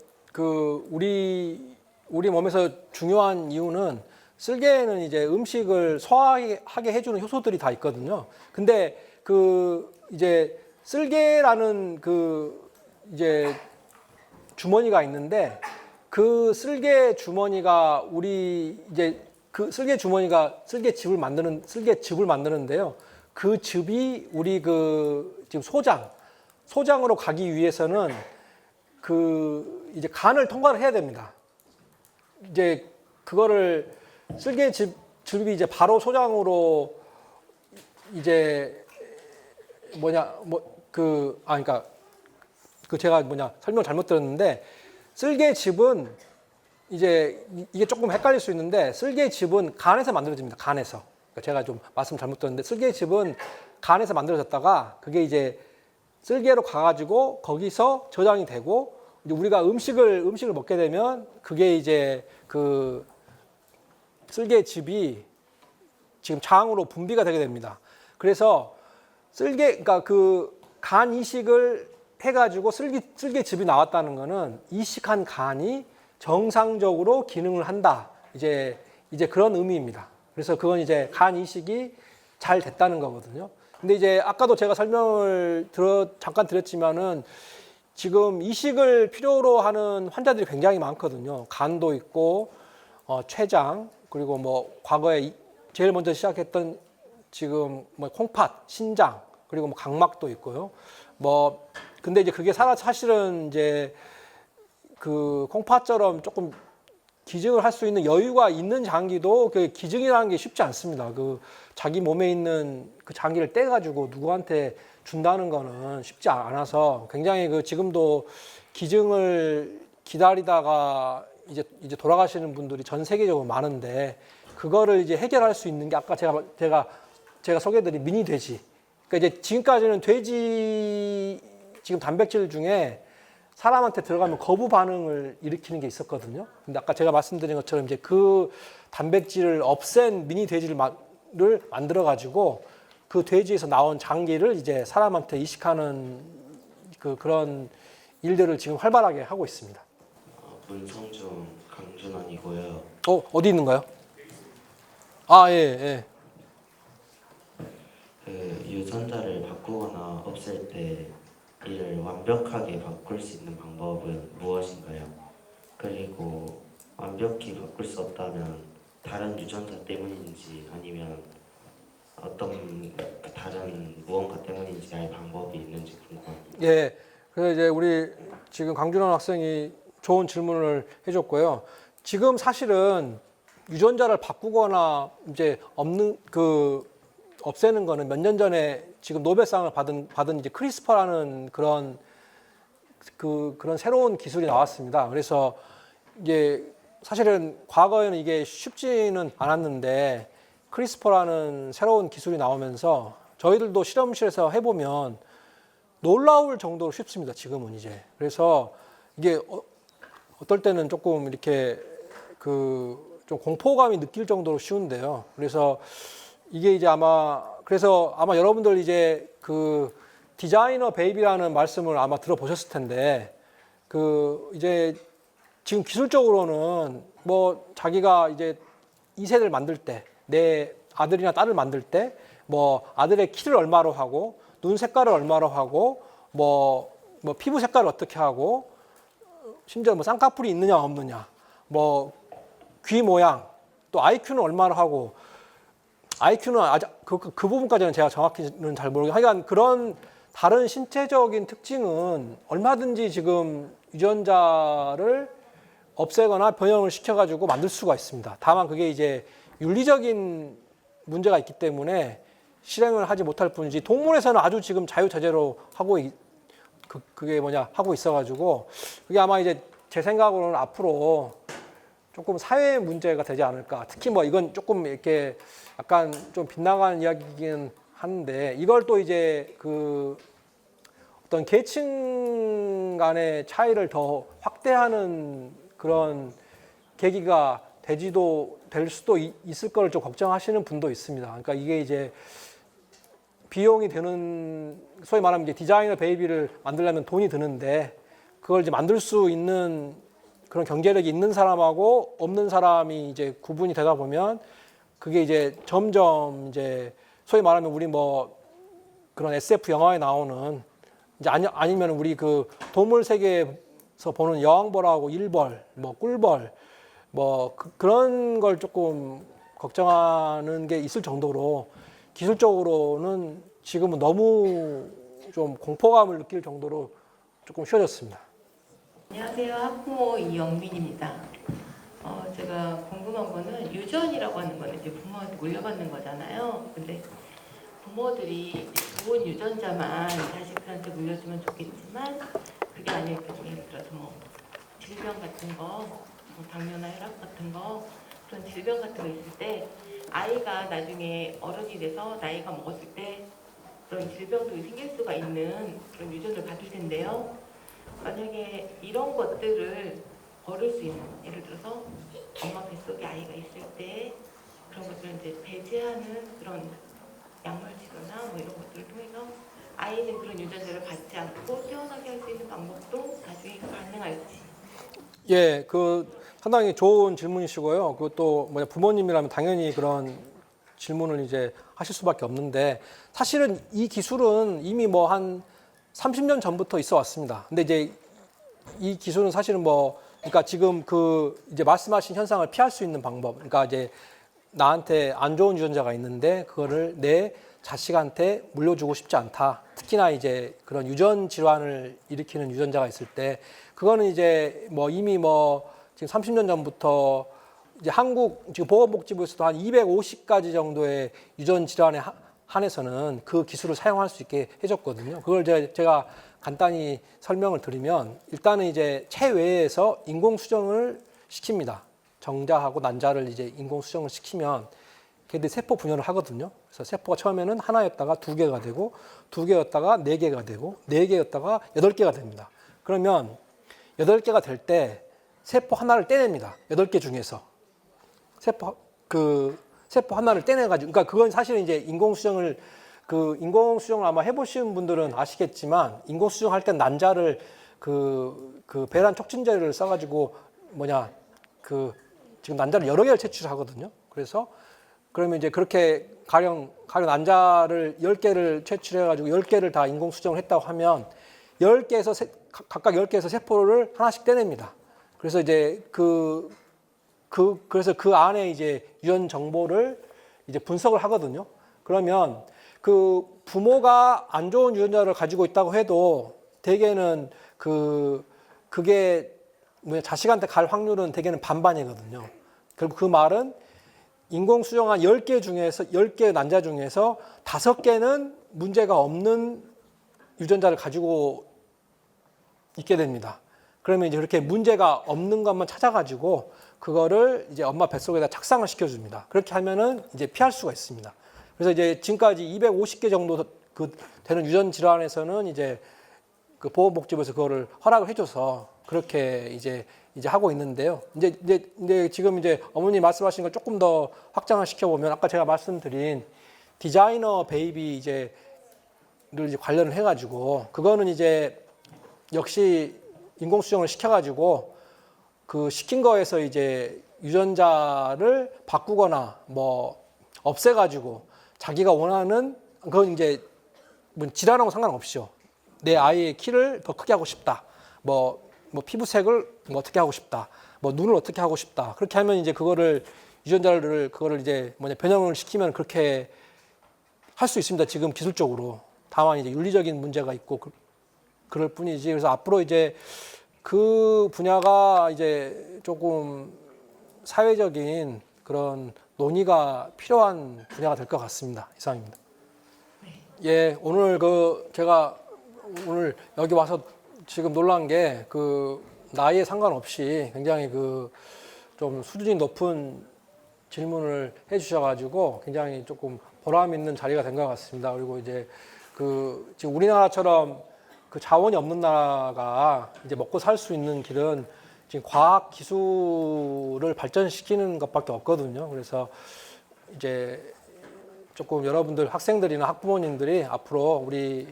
우리 몸에서 중요한 이유는 쓸개에는 이제 음식을 소화하게 해주는 효소들이 다 있거든요. 근데 이제 쓸개라는 이제 주머니가 있는데 쓸개 주머니가 쓸개즙을 만드는데요. 그 즙이 우리 지금 소장으로 가기 위해서는 이제 간을 통과를 해야 됩니다. 이제 그거를 쓸개즙이 이제 바로 소장으로 이제 그러니까 그 제가 설명 잘못 들었는데, 쓸개즙은 이제 이게 조금 헷갈릴 수 있는데, 쓸개즙은 간에서 만들어집니다. 간에서. 그러니까 제가 좀 말씀 잘못 들었는데, 쓸개즙은 간에서 만들어졌다가 그게 이제 쓸개로 가가지고 거기서 저장이 되고, 이제 우리가 음식을 먹게 되면 그게 이제 그 쓸개즙이 지금 장으로 분비가 되게 됩니다. 그래서 그러니까 그 간 이식을 해가지고 쓸개즙이 나왔다는 거는 이식한 간이 정상적으로 기능을 한다. 이제 그런 의미입니다. 그래서 그건 이제 간 이식이 잘 됐다는 거거든요. 근데 이제 아까도 제가 설명을 잠깐 드렸지만은 지금 이식을 필요로 하는 환자들이 굉장히 많거든요. 간도 있고, 췌장, 그리고 뭐 과거에 제일 먼저 시작했던 지금 뭐 콩팥, 신장, 그리고 뭐 각막도 있고요. 뭐 근데 이제 그게 사실은 이제 그 콩팥처럼 조금 기증을 할 수 있는 여유가 있는 장기도 그 기증이라는 게 쉽지 않습니다. 그 자기 몸에 있는 그 장기를 떼가지고 누구한테 준다는 거는 쉽지 않아서 굉장히 그 지금도 기증을 기다리다가 이제 돌아가시는 분들이 전 세계적으로 많은데, 그거를 이제 해결할 수 있는 게 아까 제가 소개해드린 미니 돼지. 그러니까 이제 지금까지는 돼지 지금 단백질 중에 사람한테 들어가면 거부 반응을 일으키는 게 있었거든요. 근데 아까 제가 말씀드린 것처럼 이제 그 단백질을 없앤 미니 돼지를 만들어 가지고 그 돼지에서 나온 장기를 이제 사람한테 이식하는 그런 일들을 지금 활발하게 하고 있습니다. 문성중 강준환이고요. 어디 있는가요? 아, 예. 그 유전자를 바꾸거나 없앨 때 이를 완벽하게 바꿀 수 있는 방법은 무엇인가요? 그리고 완벽히 바꿀 수 없다면 다른 유전자 때문인지 아니면 어떤 다른 무언가 때문인지 알 방법이 있는지 궁금합니다. 예. 그래서 이제 우리 지금 강준환 학생이 좋은 질문을 해줬고요. 지금 사실은 유전자를 바꾸거나 이제 없애는 거는 몇 년 전에 지금 노벨상을 받은 이제 크리스퍼라는 그런 새로운 기술이 나왔습니다. 그래서 이제 사실은 과거에는 이게 쉽지는 않았는데, 크리스퍼라는 새로운 기술이 나오면서 저희들도 실험실에서 해보면 놀라울 정도로 쉽습니다. 지금은 이제. 그래서 이게 어떨 때는 조금 이렇게 좀 공포감이 느낄 정도로 쉬운데요. 그래서 이게 이제 아마 여러분들 이제 그 디자이너 베이비라는 말씀을 아마 들어보셨을 텐데, 이제 지금 기술적으로는 뭐 자기가 이제 2세를 만들 때, 내 아들이나 딸을 만들 때, 뭐 아들의 키를 얼마로 하고, 눈 색깔을 얼마로 하고, 뭐 피부 색깔을 어떻게 하고, 심지어 뭐 쌍꺼풀이 있느냐 없느냐, 뭐 귀 모양, 또 IQ는 얼마로 하고, IQ는 아직 그 부분까지는 제가 정확히는 잘 모르겠어요. 하여간 그런 다른 신체적인 특징은 얼마든지 지금 유전자를 없애거나 변형을 시켜가지고 만들 수가 있습니다. 다만 그게 이제 윤리적인 문제가 있기 때문에 실행을 하지 못할 뿐이지, 동물에서는 아주 지금 자유자재로 하고 하고 있어가지고, 그게 아마 이제 제 생각으로는 앞으로 조금 사회 문제가 되지 않을까. 특히 뭐 이건 조금 이렇게 약간 좀 빗나가는 이야기이긴 한데, 이걸 또 이제 어떤 계층 간의 차이를 더 확대하는 그런 계기가 될 수도 있을 걸 좀 걱정하시는 분도 있습니다. 그러니까 이게 이제 비용이 드는, 소위 말하면 이제 디자이너 베이비를 만들려면 돈이 드는데, 그걸 이제 만들 수 있는 그런 경제력이 있는 사람하고 없는 사람이 이제 구분이 되다 보면, 그게 이제 점점 이제 소위 말하면 우리 뭐 그런 SF 영화에 나오는, 이제 아니면 우리 그 동물 세계에서 보는 여왕벌하고 일벌, 뭐 꿀벌, 뭐 그런 걸 조금 걱정하는 게 있을 정도로, 기술적으로는 지금은 너무 좀 공포감을 느낄 정도로 조금 쉬워졌습니다. 안녕하세요. 학부모 이영민입니다. 제가 궁금한 거는 유전이라고 하는 거는 이제 부모한테 물려받는 거잖아요. 근데 부모들이 좋은 유전자만 자식들한테 물려주면 좋겠지만 그게 아닐 경우 예를 들어서 뭐 질병 같은 거, 뭐 당뇨나 혈압 같은 거 그런 질병 같은 거 있을 때 아이가 나중에 어른이 돼서 나이가 먹었을 때 그런 질병들이 생길 수가 있는 그런 유전을 받을 텐데요. 만약에 이런 것들을 거를 수 있는, 예를 들어서 엄마 뱃속에 아이가 있을 때 그런 것들을 이제 배제하는 그런 약물 치료나 뭐 이런 것들을 통해서 아이는 그런 유전자를 받지 않고 태어나게 할 수 있는 방법도 나중에 가능할지. 예, 그 상당히 좋은 질문이시고요. 그것도 뭐냐 부모님이라면 당연히 그런 질문을 이제 하실 수밖에 없는데 사실은 이 기술은 이미 뭐 한 30년 전부터 있어 왔습니다. 근데 이제 이 기술은 사실은 뭐 그러니까 지금 그 이제 말씀하신 현상을 피할 수 있는 방법. 그러니까 이제 나한테 안 좋은 유전자가 있는데 그거를 내 자식한테 물려주고 싶지 않다. 특히나 이제 그런 유전 질환을 일으키는 유전자가 있을 때 그거는 이제 뭐 이미 뭐 지금 30년 전부터 이제 한국 지금 보건복지부에서도 한 250가지 정도의 유전 질환에 한해서는 그 기술을 사용할 수 있게 해줬거든요. 그걸 제가 간단히 설명을 드리면 일단은 이제 체외에서 인공 수정을 시킵니다. 정자하고 난자를 이제 인공 수정을 시키면 걔들이 세포 분열을 하거든요. 그래서 세포가 처음에는 하나였다가 2개가 되고 2개였다가 4개가 되고 4개였다가 8개가 됩니다. 그러면 8개가 될 때 세포 하나를 떼냅니다. 8개 중에서. 세포 하나를 떼내가지고, 그러니까 그건 사실은 이제 인공수정을 아마 해보신 분들은 아시겠지만, 인공수정 할 땐 난자를 배란 촉진제를 써가지고, 지금 난자를 여러 개를 채취하거든요. 그래서, 그러면 이제 그렇게 가령 난자를 10개를 채취해가지고 10개를 다 인공수정을 했다고 하면, 각각 10개에서 세포를 하나씩 떼냅니다. 그래서 이제 그래서 그 안에 이제 유전 정보를 이제 분석을 하거든요. 그러면 그 부모가 안 좋은 유전자를 가지고 있다고 해도 대개는 그게 자식한테 갈 확률은 대개는 반반이거든요. 결국 그 말은 인공수정한 10개 중에서 10개 난자 중에서 5개는 문제가 없는 유전자를 가지고 있게 됩니다. 그러면 이제 그렇게 문제가 없는 것만 찾아가지고 그거를 이제 엄마 뱃속에다 착상을 시켜줍니다. 그렇게 하면은 이제 피할 수가 있습니다. 그래서 이제 지금까지 250개 정도 되는 유전 질환에서는 이제 그 보건복지부에서 그거를 허락을 해줘서 그렇게 이제 하고 있는데요. 이제 지금 이제 어머니 말씀하신 걸 조금 더 확장을 시켜보면 아까 제가 말씀드린 디자이너 베이비 를 이제 관련을 해가지고 그거는 이제 역시 인공수정을 시켜가지고 그 시킨 거에서 이제 유전자를 바꾸거나 뭐 없애가지고 자기가 원하는 그건 이제 뭐 질환하고 상관없이요. 내 아이의 키를 더 크게 하고 싶다. 뭐 피부색을 뭐 어떻게 하고 싶다. 뭐 눈을 어떻게 하고 싶다. 그렇게 하면 이제 유전자를 이제 변형을 시키면 그렇게 할 수 있습니다. 지금 기술적으로. 다만 이제 윤리적인 문제가 있고 그럴 뿐이지. 그래서 앞으로 이제 그 분야가 이제 조금 사회적인 그런 논의가 필요한 분야가 될 것 같습니다. 이상입니다. 예, 오늘 제가 오늘 여기 와서 지금 놀란 게 나이에 상관없이 굉장히 좀 수준이 높은 질문을 해주셔가지고 굉장히 조금 보람 있는 자리가 된 것 같습니다. 그리고 이제 지금 우리나라처럼 자원이 없는 나라가 이제 먹고 살 수 있는 길은 지금 과학 기술을 발전시키는 것밖에 없거든요. 그래서 이제 조금 여러분들 학생들이나 학부모님들이 앞으로 우리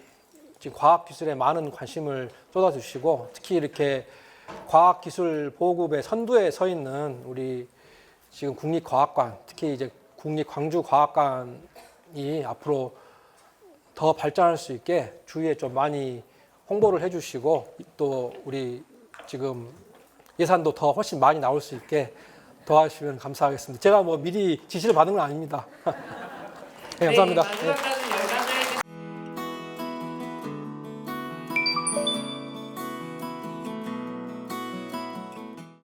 지금 과학 기술에 많은 관심을 쏟아주시고 특히 이렇게 과학 기술 보급의 선두에 서 있는 우리 지금 국립과학관, 특히 이제 국립광주과학관이 앞으로 더 발전할 수 있게 주위에 좀 많이 홍보를 해주시고 또 우리 지금 예산도 더 훨씬 많이 나올 수 있게 도와주시면 감사하겠습니다. 제가 뭐 미리 지시를 받은 건 아닙니다. 네, 감사합니다. 네, 마지막까지